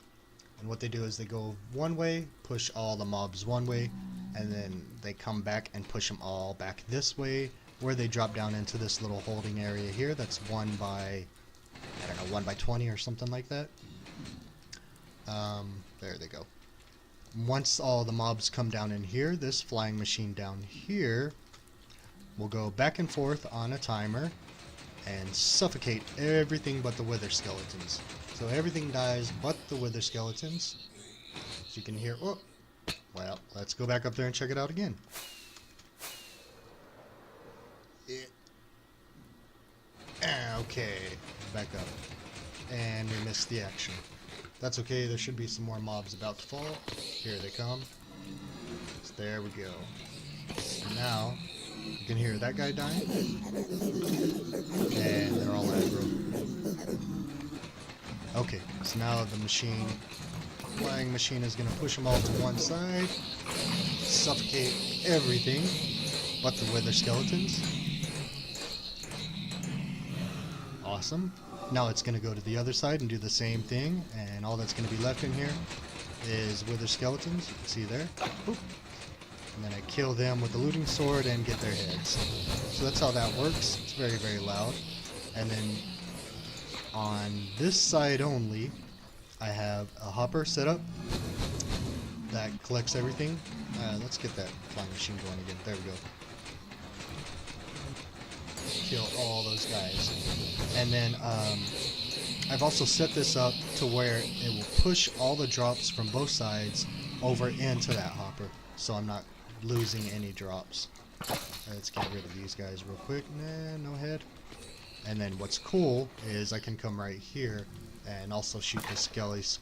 And what they do is they go one way, push all the mobs one way, and then they come back and push them all back this way, where they drop down into this little holding area here that's 1 by, I don't know, 1 by 20 or something like that. There they go. Once all the mobs come down in here, this flying machine down here will go back and forth on a timer and suffocate everything but the wither skeletons. So everything dies but the wither skeletons. As you can hear, oh, well, let's go back up there and check it out again. Okay, back up. And we missed the action. That's okay, there should be some more mobs about to fall. Here they come. So there we go. So now, you can hear that guy dying. And they're all aggro. Okay, so now the machine, flying machine, is going to push them all to one side. Suffocate everything but the wither skeletons. Awesome. Now it's going to go to the other side and do the same thing, and all that's going to be left in here is wither skeletons. You can see there. Boop. And then I kill them with the looting sword and get their heads. So that's how that works. It's very, very loud. And then on this side only, I have a hopper set up that collects everything. Let's get that flying machine going again. There we go. Kill all those guys. And then I've also set this up to where it will push all the drops from both sides over into that hopper, so I'm not losing any drops. Let's get rid of these guys real quick. Nah, no head. And then what's cool is I can come right here and also shoot the skellies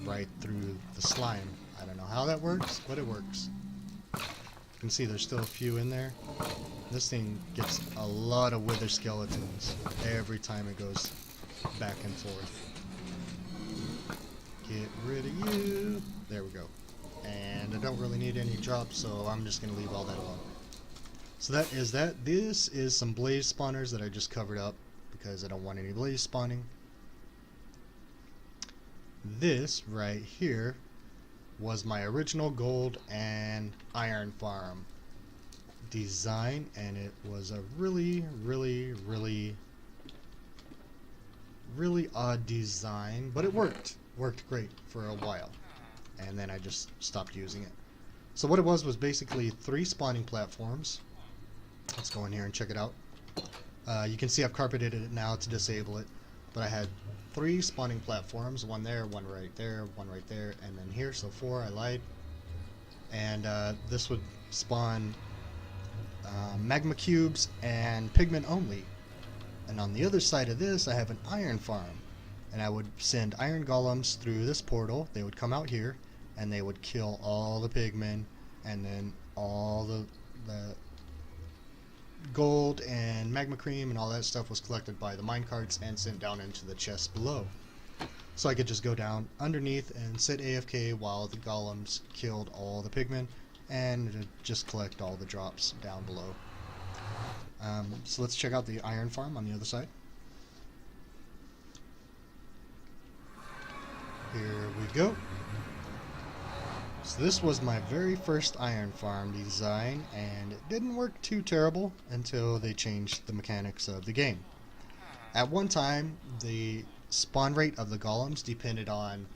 right through the slime. I don't know how that works, but it works. You can see there's still a few in there. This thing gets a lot of wither skeletons every time it goes back and forth. Get rid of you. There we go. And I don't really need any drops, so I'm just going to leave all that alone. So that is that. This is some blaze spawners that I just covered up because I don't want any blaze spawning. This right here was my original gold and iron farm design, and it was a really odd design, but it worked great for a while, and then I just stopped using it. So what it was basically 3 spawning platforms. Let's go in here and check it out. You can see I've carpeted it now to disable it, but I had 3 spawning platforms, one there, one right there, one right there, and then here, so 4. I lied. And this would spawn magma cubes and pigment only. And on the other side of this, I have an iron farm, and I would send iron golems through this portal. They would come out here and they would kill all the pigmen, and then all the gold and magma cream and all that stuff was collected by the minecarts and sent down into the chest below. So I could just go down underneath and sit AFK while the golems killed all the pigmen and just collect all the drops down below. So let's check out the iron farm on the other side. Here we go. So this was my very first iron farm design, and it didn't work too terrible until they changed the mechanics of the game. At one time, the spawn rate of the golems depended on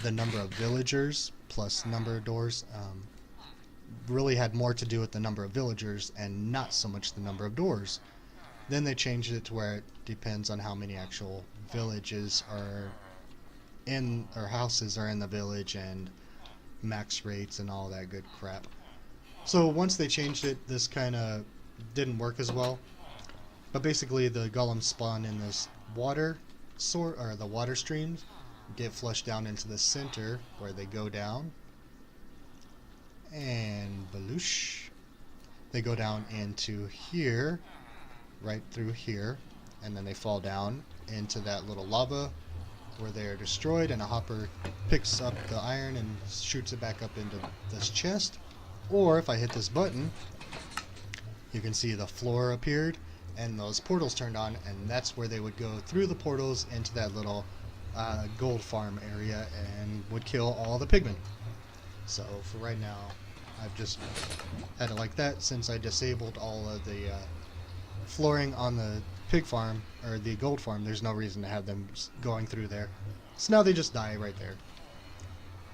the number of villagers plus number of doors. Really had more to do with the number of villagers and not so much the number of doors. Then they changed it to where it depends on how many actual villages are in, or houses are in the village, and max rates and all that good crap. So once they changed it, this kind of didn't work as well. But basically the golems spawn in this water or the water streams, get flushed down into the center where they go down, and baloosh, they go down into here, right through here, and then they fall down into that little lava where they are destroyed, and a hopper picks up the iron and shoots it back up into this chest. Or if I hit this button, you can see the floor appeared and those portals turned on, and that's where they would go through the portals into that little gold farm area and would kill all the pigmen. So for right now, I've just had it like that since I disabled all of the flooring on the pig farm, or the gold farm. There's no reason to have them going through there. So now they just die right there.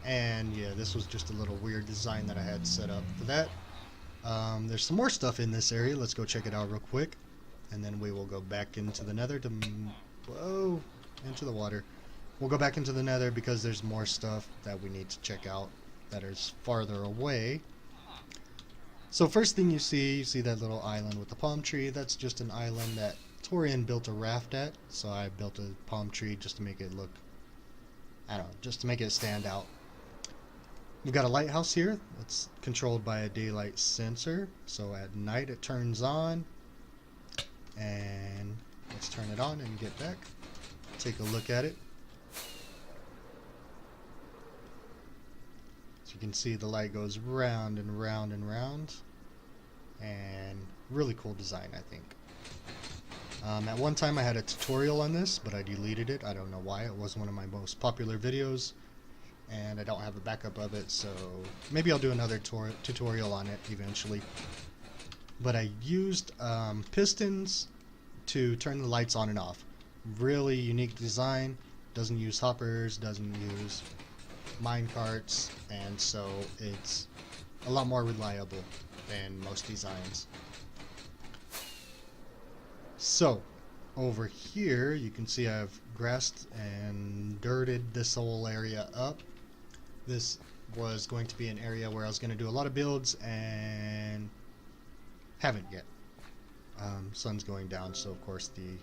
And yeah, this was just a little weird design that I had set up for that. There's some more stuff in this area. Let's go check it out real quick. And then we will go back into the nether to... Whoa! Into the water. We'll go back into the nether because there's more stuff that we need to check out that is farther away. So first thing you see that little island with the palm tree. That's just an island that Torian built a raft at. So I built a palm tree just to make it look... I don't know, just to make it stand out. We've got a lighthouse here. It's controlled by a daylight sensor. So at night it turns on. And let's turn it on and get back. Take a look at it. So you can see the light goes round and round and round. And really cool design, I think. At one time I had a tutorial on this, but I deleted it. I don't know why. It was one of my most popular videos. And I don't have a backup of it, so maybe I'll do another tutorial on it eventually. But I used pistons to turn the lights on and off. Really unique design. Doesn't use hoppers, doesn't use mine carts, and so it's a lot more reliable than most designs. So over here you can see I've grassed and dirted this whole area up. This was going to be an area where I was going to do a lot of builds and haven't yet. Sun's going down, so of course the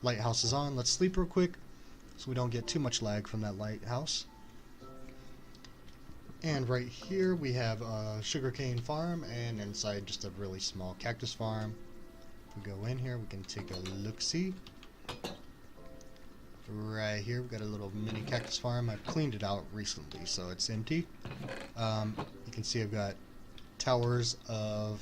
lighthouse is on. Let's sleep real quick so we don't get too much lag from that lighthouse. And right here we have a sugarcane farm, and inside just a really small cactus farm. If we go in here, we can take a look-see. Right here we've got a little mini cactus farm. I've cleaned it out recently, so it's empty. You can see I've got towers of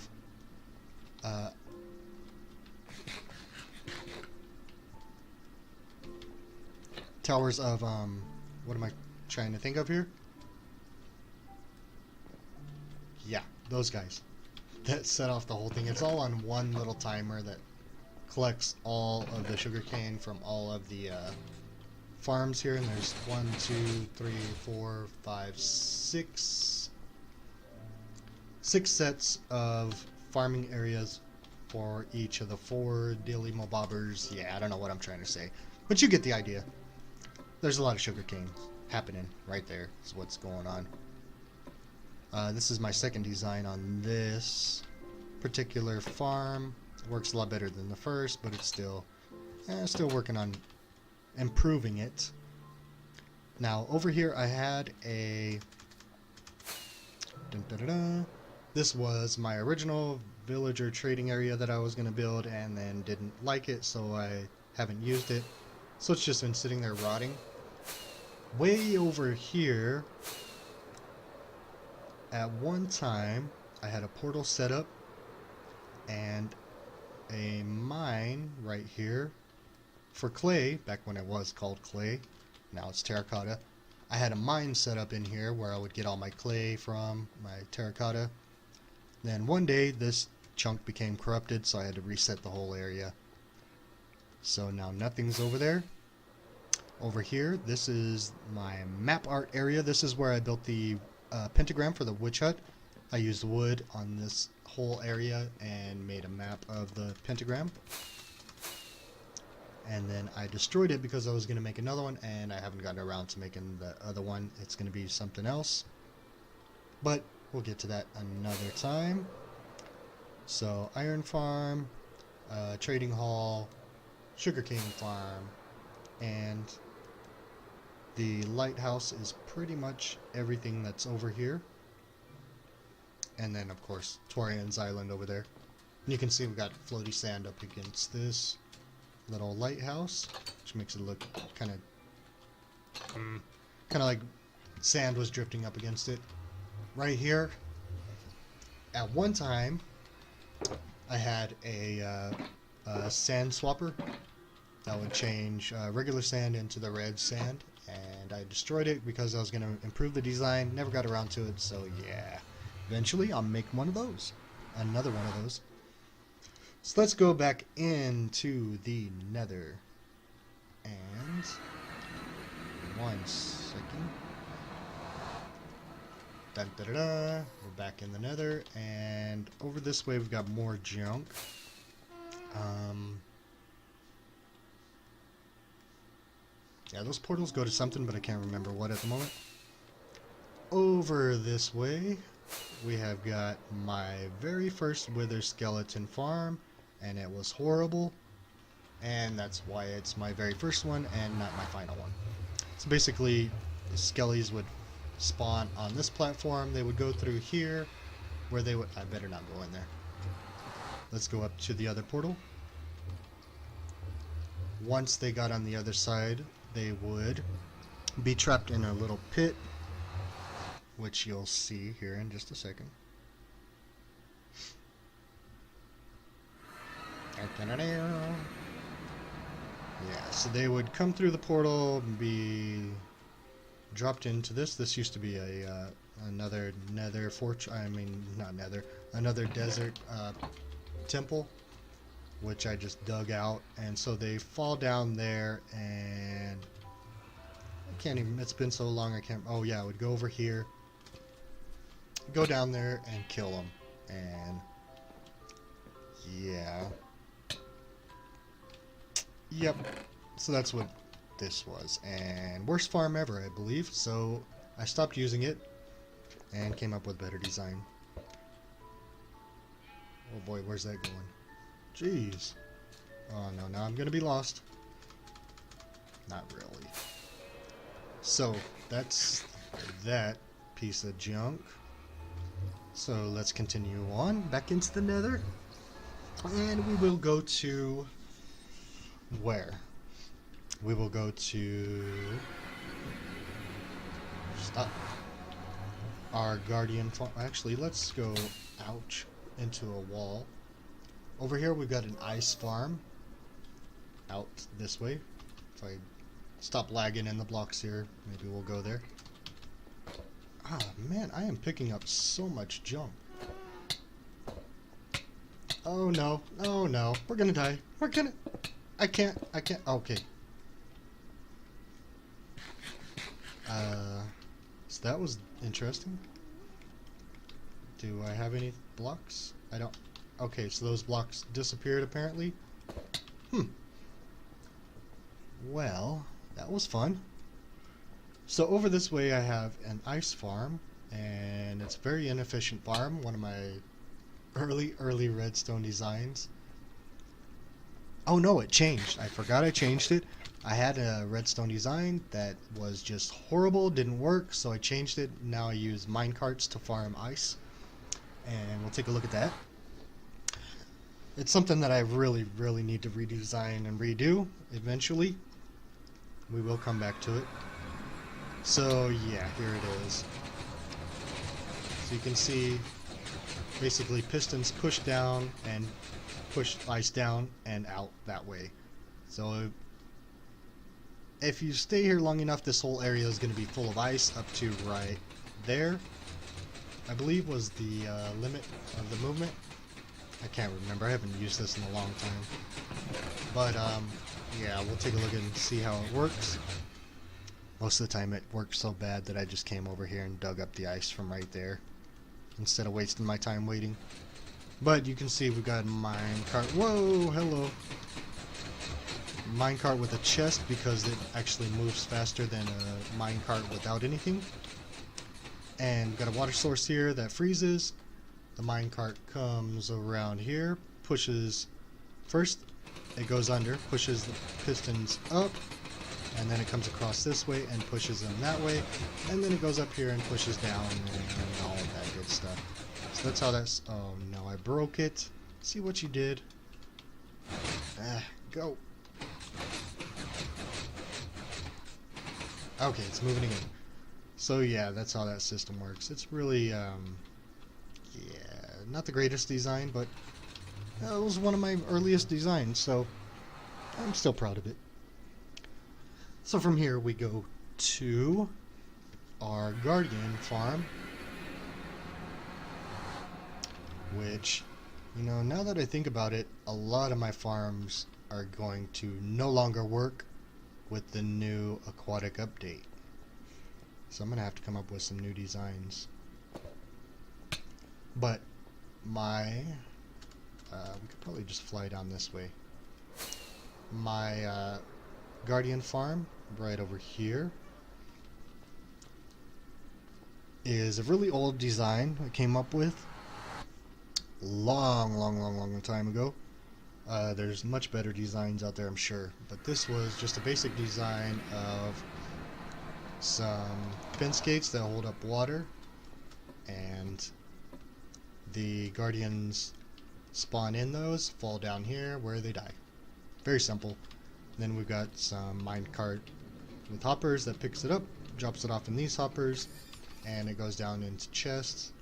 what am I trying to think of here? Yeah, those guys that set off the whole thing. It's all on one little timer that collects all of the sugarcane from all of the farms here, and there's 1, 2, 3, 4, 5, 6 sets of farming areas for each of the 4 dilly mobobbers. Yeah, I don't know what I'm trying to say, but you get the idea. There's a lot of sugarcane happening right there. Is what's going on. This is my second design on this particular farm. It works a lot better than the first, but it's still working on improving it. Now over here I had a this was my original villager trading area that I was going to build, and then didn't like it, so I haven't used it. So it's just been sitting there rotting. Way over here, at one time I had a portal set up and a mine right here for clay, back when it was called clay. Now it's terracotta. I had a mine set up in here where I would get all my clay from, my terracotta. Then one day this chunk became corrupted, so I had to reset the whole area. So now nothing's over there. Over here, this is my map art area. This is where I built the pentagram for the witch hut. I used wood on this whole area and made a map of the pentagram. And then I destroyed it because I was going to make another one, and I haven't gotten around to making the other one. It's going to be something else, but we'll get to that another time. So iron farm, trading hall, sugarcane farm, and the lighthouse is pretty much everything that's over here. And then of course Torian's island over there. And you can see we've got floaty sand up against this little lighthouse, which makes it look kind of kind of like sand was drifting up against it. Right here, at one time, I had a sand swapper that would change regular sand into the red sand, and I destroyed it because I was going to improve the design. Never got around to it, so yeah. Eventually, I'll make one of those. Another one of those. So let's go back into the Nether. And 1 second. Dun, da, da, da. We're back in the Nether, and over this way we've got more junk. Yeah, those portals go to something, but I can't remember what at the moment. Over this way, we have got my very first wither skeleton farm, and it was horrible, and that's why it's my very first one and not my final one. So basically, the skellies would spawn on this platform. They would go through here, where they would... I better not go in there. Let's go up to the other portal. Once they got on the other side, they would be trapped in a little pit, which you'll see here in just a second. Yeah, so they would come through the portal and be dropped into this. This used to be a another nether fortress. I mean, not nether, another desert temple, which I just dug out, and so they fall down there, and I can't even. It's been so long, I can't. Oh yeah, I would go over here, go down there, and kill them, and yeah. Yep, so that's what this was, and worst farm ever, I believe, so I stopped using it and came up with better design. Oh boy, where's that going? Jeez. Oh no, now I'm gonna be lost. Not really. So, that's that piece of junk. So let's continue on back into the Nether, and we will go to... where? We will go to... stop. Our guardian farm. Actually, let's go... ouch. Into a wall. Over here we've got an ice farm. Out this way. If I stop lagging in the blocks here, maybe we'll go there. Ah, man, I am picking up so much junk. Oh no. Oh no. We're gonna die. We're gonna... I can't. Okay. So that was interesting. Do I have any blocks? I don't. Okay, so those blocks disappeared apparently. Well, that was fun. So over this way I have an ice farm, and it's a very inefficient farm. One of my early redstone designs. Oh no, it changed. I forgot I changed it. I had a redstone design that was just horrible, didn't work, so I changed it. Now I use minecarts to farm ice. And we'll take a look at that. It's something that I really need to redesign and redo eventually. We will come back to it. So yeah, here it is. So you can see basically pistons push down and push ice down and out that way. So if you stay here long enough, this whole area is going to be full of ice up to right there. I believe was the limit of the movement. I can't remember. I haven't used this in a long time. But yeah, we'll take a look and see how it works. Most of the time it works so bad that I just came over here and dug up the ice from right there instead of wasting my time waiting. But you can see we've got a minecart. Whoa, hello. Minecart with a chest because it actually moves faster than a minecart without anything. And we've got a water source here that freezes. The minecart comes around here, pushes... First, it goes under, pushes the pistons up, and then it comes across this way and pushes them that way, and then it goes up here and pushes down and all of that good stuff. So that's how that's... Oh no, I broke it. See what you did. Go. Okay, it's moving again. So yeah, that's how that system works. It's really, yeah, not the greatest design, but it was one of my earliest designs, so I'm still proud of it. So from here we go to our Guardian farm, which, you know, now that I think about it, a lot of my farms are going to no longer work with the new aquatic update. So I'm going to have to come up with some new designs. But we could probably just fly down this way. My Guardian farm, right over here, is a really old design I came up with long time ago. There's much better designs out there, I'm sure, but this was just a basic design of some fence gates that hold up water, and the guardians spawn in those, fall down here where they die. Very simple. Then we've got some minecart with hoppers that picks it up, drops it off in these hoppers, and it goes down into chests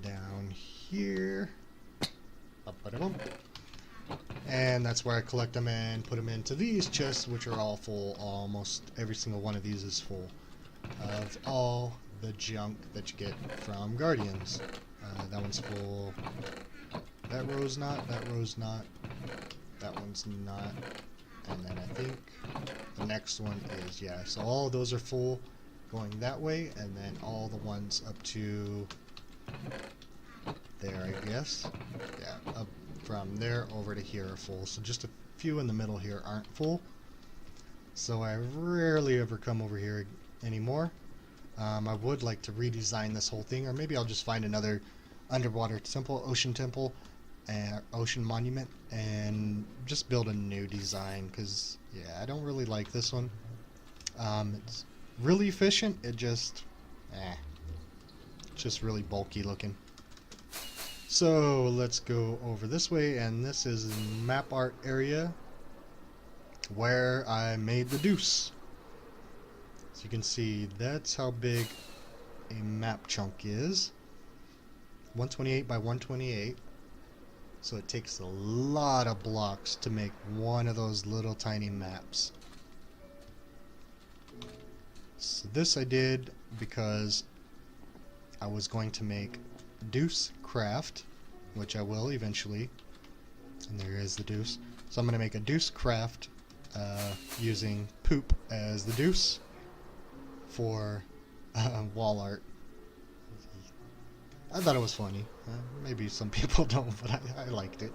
down here. And that's where I collect them and put them into these chests, which are all full. Almost every single one of these is full of all the junk that you get from Guardians. That one's full. That row's not. That row's not. That one's not. And then I think the next one is, yeah. So all of those are full going that way, and then all the ones up to there, I guess. Yeah, up from there over to here are full. So just a few in the middle here aren't full. So I rarely ever come over here anymore. I would like to redesign this whole thing, or maybe I'll just find another underwater temple, ocean temple, and ocean monument, and just build a new design, because yeah, I don't really like this one. It's really efficient, it just it's just really bulky looking. So let's go over this way, and this is the map art area where I made the Duece. So you can see that's how big a map chunk is. 128 by 128. So it takes a lot of blocks to make one of those little tiny maps. So this I did because I was going to make Duece craft, which I will eventually. And there is the Duece. So I'm going to make a Duece craft using poop as the Duece for wall art. I thought it was funny. Maybe some people don't, but I liked it.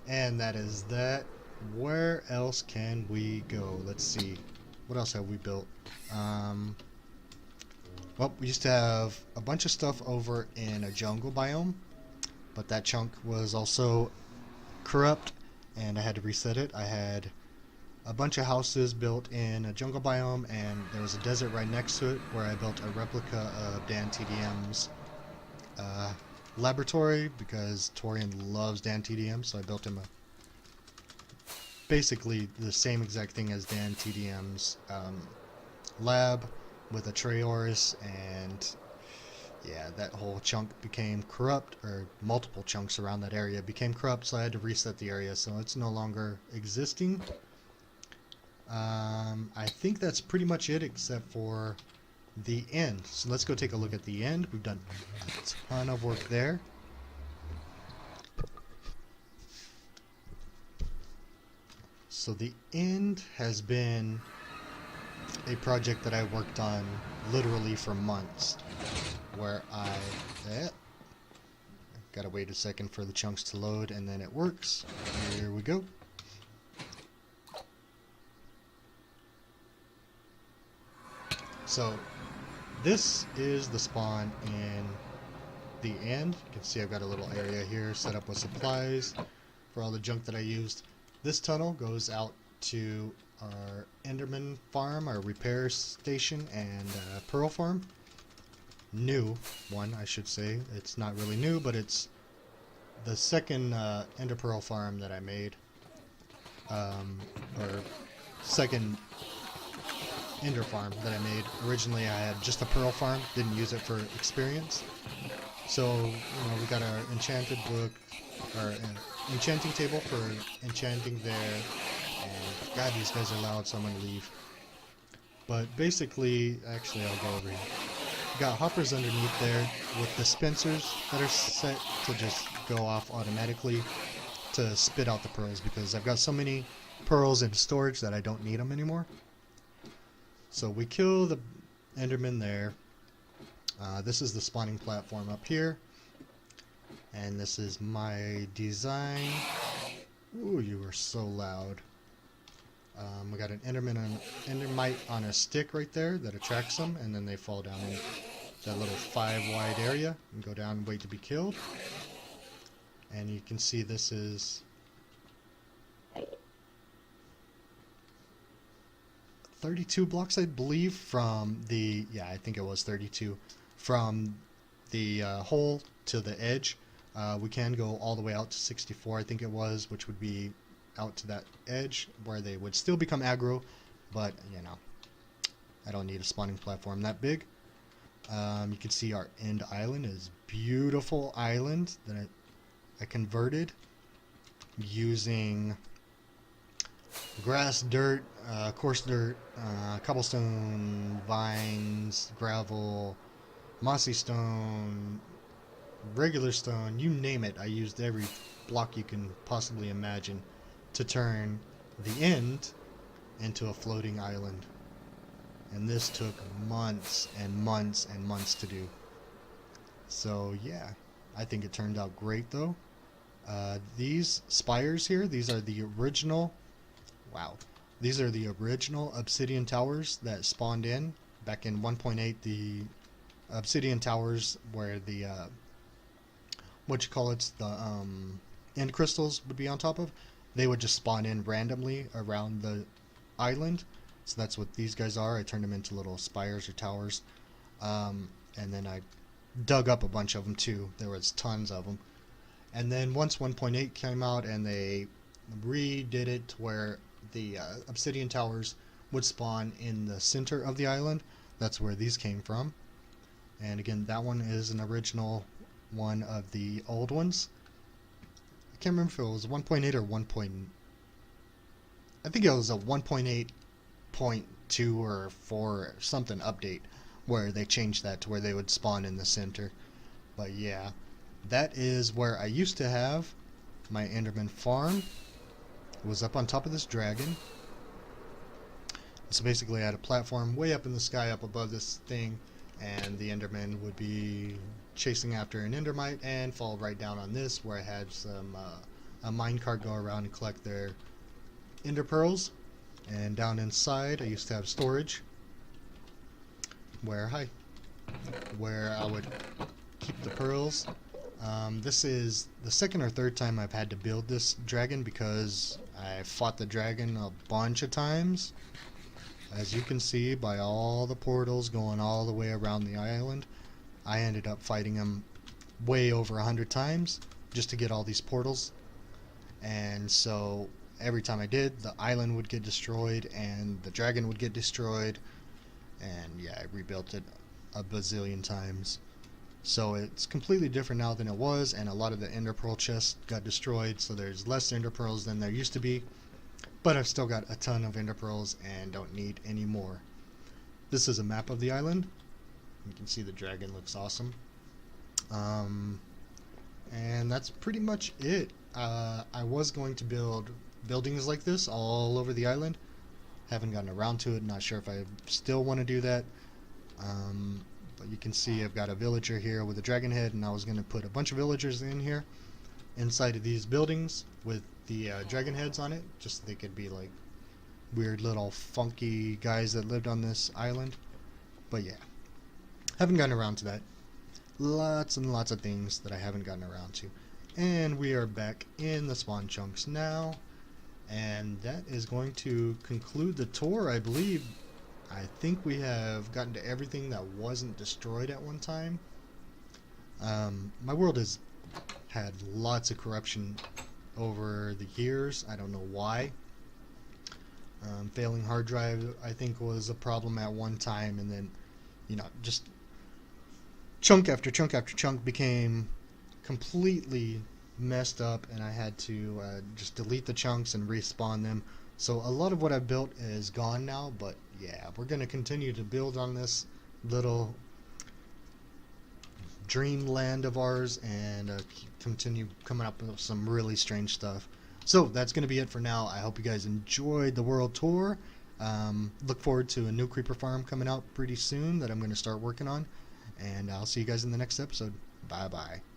And that is that. Where else can we go? Let's see. What else have we built? Well, we used to have a bunch of stuff over in a jungle biome, but that chunk was also corrupt, and I had to reset it. I had a bunch of houses built in a jungle biome, and there was a desert right next to it where I built a replica of Dan TDM's laboratory, because Torian loves Dan TDM, so I built him basically the same exact thing as Dan TDM's lab with a Traeorus, and yeah, that whole chunk became corrupt, or multiple chunks around that area became corrupt, so I had to reset the area, so it's no longer existing. I think that's pretty much it, except for the end. So let's go take a look at the end. We've done a ton of work there. So the end has been a project that I worked on literally for months, where gotta wait a second for the chunks to load, and then it works. Here we go. So this is the spawn in the end. You can see I've got a little area here set up with supplies for all the junk that I used. This tunnel goes out to our Enderman farm, our repair station, and pearl farm. New one, I should say. It's not really new, but it's the second Ender Pearl farm that I made. Or second ender farm that I made. Originally I had just a pearl farm, didn't use it for experience. So, we got our enchanted book, our enchanting table for enchanting there. And God, these guys are loud, so I'm gonna leave. But basically, actually I'll go over here. Got hoppers underneath there with dispensers that are set to just go off automatically to spit out the pearls, because I've got so many pearls in storage that I don't need them anymore. So we kill the enderman there. This is the spawning platform up here, and this is my design. Ooh, you are so loud. We got an endermite on a stick right there that attracts them, and then they fall down in that little 5 wide area and go down and wait to be killed. And you can see this is 32 blocks, I believe, from the, yeah, I think it was 32, from the hole to the edge. We can go all the way out to 64, I think it was, which would be out to that edge where they would still become aggro, but I don't need a spawning platform that big. You can see our end island is beautiful island that I converted using grass, dirt, coarse dirt, cobblestone, vines, gravel, mossy stone, regular stone, you name it. I used every block you can possibly imagine to turn the end into a floating island. And this took months and months and months to do. So yeah, I think it turned out great though. These spires here, these are the original, wow, these are the original obsidian towers that spawned in back in 1.8. The obsidian towers where the the end crystals would be on top of, they would just spawn in randomly around the island. So that's what these guys are. I turned them into little spires or towers, and then I dug up a bunch of them too. There was tons of them. And then once 1.8 came out and they redid it to where the obsidian towers would spawn in the center of the island, that's where these came from. And again, that one is an original one of the old ones. I can't remember if it was 1.8 or 1. I think it was a 1.8.2 or 4 or something update where they changed that to where they would spawn in the center. But yeah, that is where I used to have my enderman farm. It was up on top of this dragon. So basically I had a platform way up in the sky up above this thing, and the enderman would be chasing after an endermite and fall right down on this where I had some a minecart go around and collect their ender pearls. And down inside I used to have storage where I would keep the pearls. This is the second or third time I've had to build this dragon because I fought the dragon a bunch of times. As you can see by all the portals going all the way around the island, I ended up fighting him way over 100 times just to get all these portals. And so every time I did, the island would get destroyed and the dragon would get destroyed, and yeah, I rebuilt it a bazillion times. So it's completely different now than it was, and a lot of the ender pearl chests got destroyed, so there's less ender pearls than there used to be, but I've still got a ton of ender pearls and don't need any more. This is a map of the island. You can see the dragon looks awesome. And that's pretty much it. I was going to build buildings like this all over the island. Haven't gotten around to it. Not sure if I still want to do that. But you can see I've got a villager here with a dragon head, and I was going to put a bunch of villagers in here inside of these buildings with the dragon heads on it, just so they could be like weird little funky guys that lived on this island. But yeah, haven't gotten around to that. Lots and lots of things that I haven't gotten around to. And we are back in the spawn chunks now, and that is going to conclude the tour, I believe. I think we have gotten to everything that wasn't destroyed at one time. My world has had lots of corruption over the years. I don't know why. Failing hard drive, I think, was a problem at one time, and then, just chunk after chunk after chunk became completely messed up, and I had to just delete the chunks and respawn them. So a lot of what I've built is gone now, but yeah, we're going to continue to build on this little dreamland of ours and continue coming up with some really strange stuff. So that's going to be it for now. I hope you guys enjoyed the world tour. Look forward to a new creeper farm coming out pretty soon that I'm going to start working on. And I'll see you guys in the next episode. Bye bye.